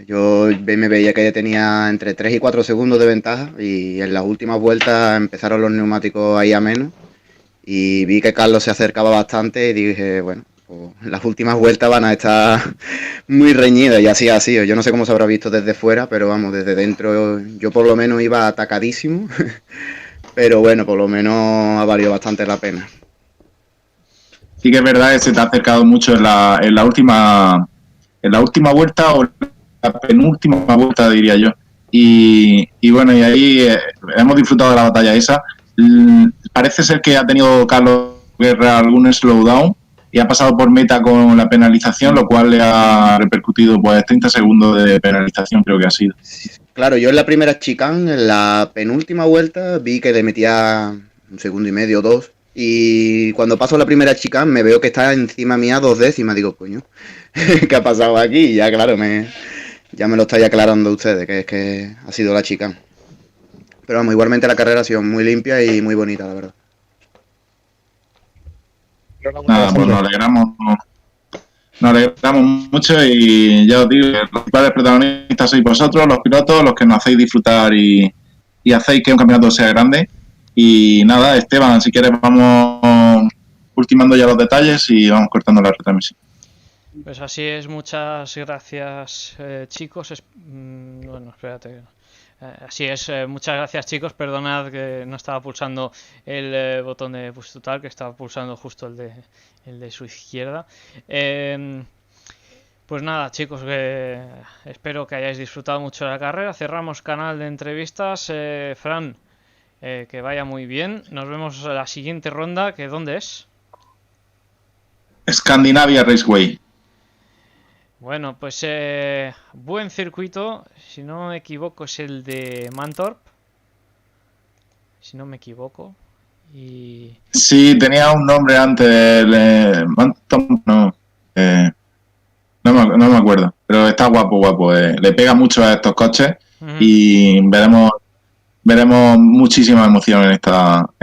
Yo me veía que tenía entre 3 y 4 segundos de ventaja y en las últimas vueltas empezaron los neumáticos ahí a menos y vi que Carlos se acercaba bastante y dije, bueno, pues las últimas vueltas van a estar muy reñidas y así ha sido. Yo no sé cómo se habrá visto desde fuera, pero vamos, desde dentro yo por lo menos iba atacadísimo, pero bueno, por lo menos ha valido bastante la pena. Sí que es verdad que se te ha acercado mucho en la última vuelta o la penúltima vuelta, diría yo. Y bueno, y ahí hemos disfrutado de la batalla esa. Parece ser que ha tenido Carlos Guerra algún slowdown y ha pasado por meta con la penalización, lo cual le ha repercutido pues 30 segundos de penalización, creo que ha sido. Claro, yo en la primera chicane, en la penúltima vuelta, vi que le metía 1,5 segundos, 2. Y cuando paso la primera chicane me veo que está encima mía 2 décimas. Digo, coño, ¿qué ha pasado aquí? Y ya, claro, ya me lo estáis aclarando ustedes, que es que ha sido la chicane. Pero vamos, igualmente la carrera ha sido muy limpia y muy bonita, la verdad. Nada, pues nos alegramos mucho y ya os digo, los principales protagonistas sois vosotros, los pilotos, los que nos hacéis disfrutar y hacéis que un campeonato sea grande. Y nada, Esteban, si quieres vamos ultimando ya los detalles y vamos cortando la retransmisión. Pues así es, muchas gracias chicos. Bueno, espérate. Así es, muchas gracias chicos, perdonad que no estaba pulsando el botón de push total, que estaba pulsando justo el de su izquierda. Pues nada chicos, espero que hayáis disfrutado mucho de la carrera. Cerramos canal de entrevistas. Fran, que vaya muy bien. Nos vemos en la siguiente ronda, que ¿dónde es? Scandinavia Raceway. Bueno, pues buen circuito. Si no me equivoco es el de Mantorp. Si no me equivoco. Y... Sí, tenía un nombre antes. No, no me acuerdo. Pero está guapo. Le pega mucho a estos coches. Y veremos muchísima emoción en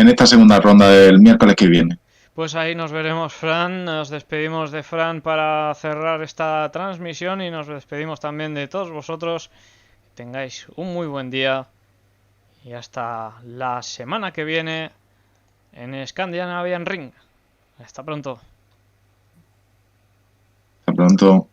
esta segunda ronda del miércoles que viene. Pues ahí nos veremos, Fran. Nos despedimos de Fran para cerrar esta transmisión y nos despedimos también de todos vosotros. Que tengáis un muy buen día y hasta la semana que viene en Scandinavian Ring. Hasta pronto. Hasta pronto.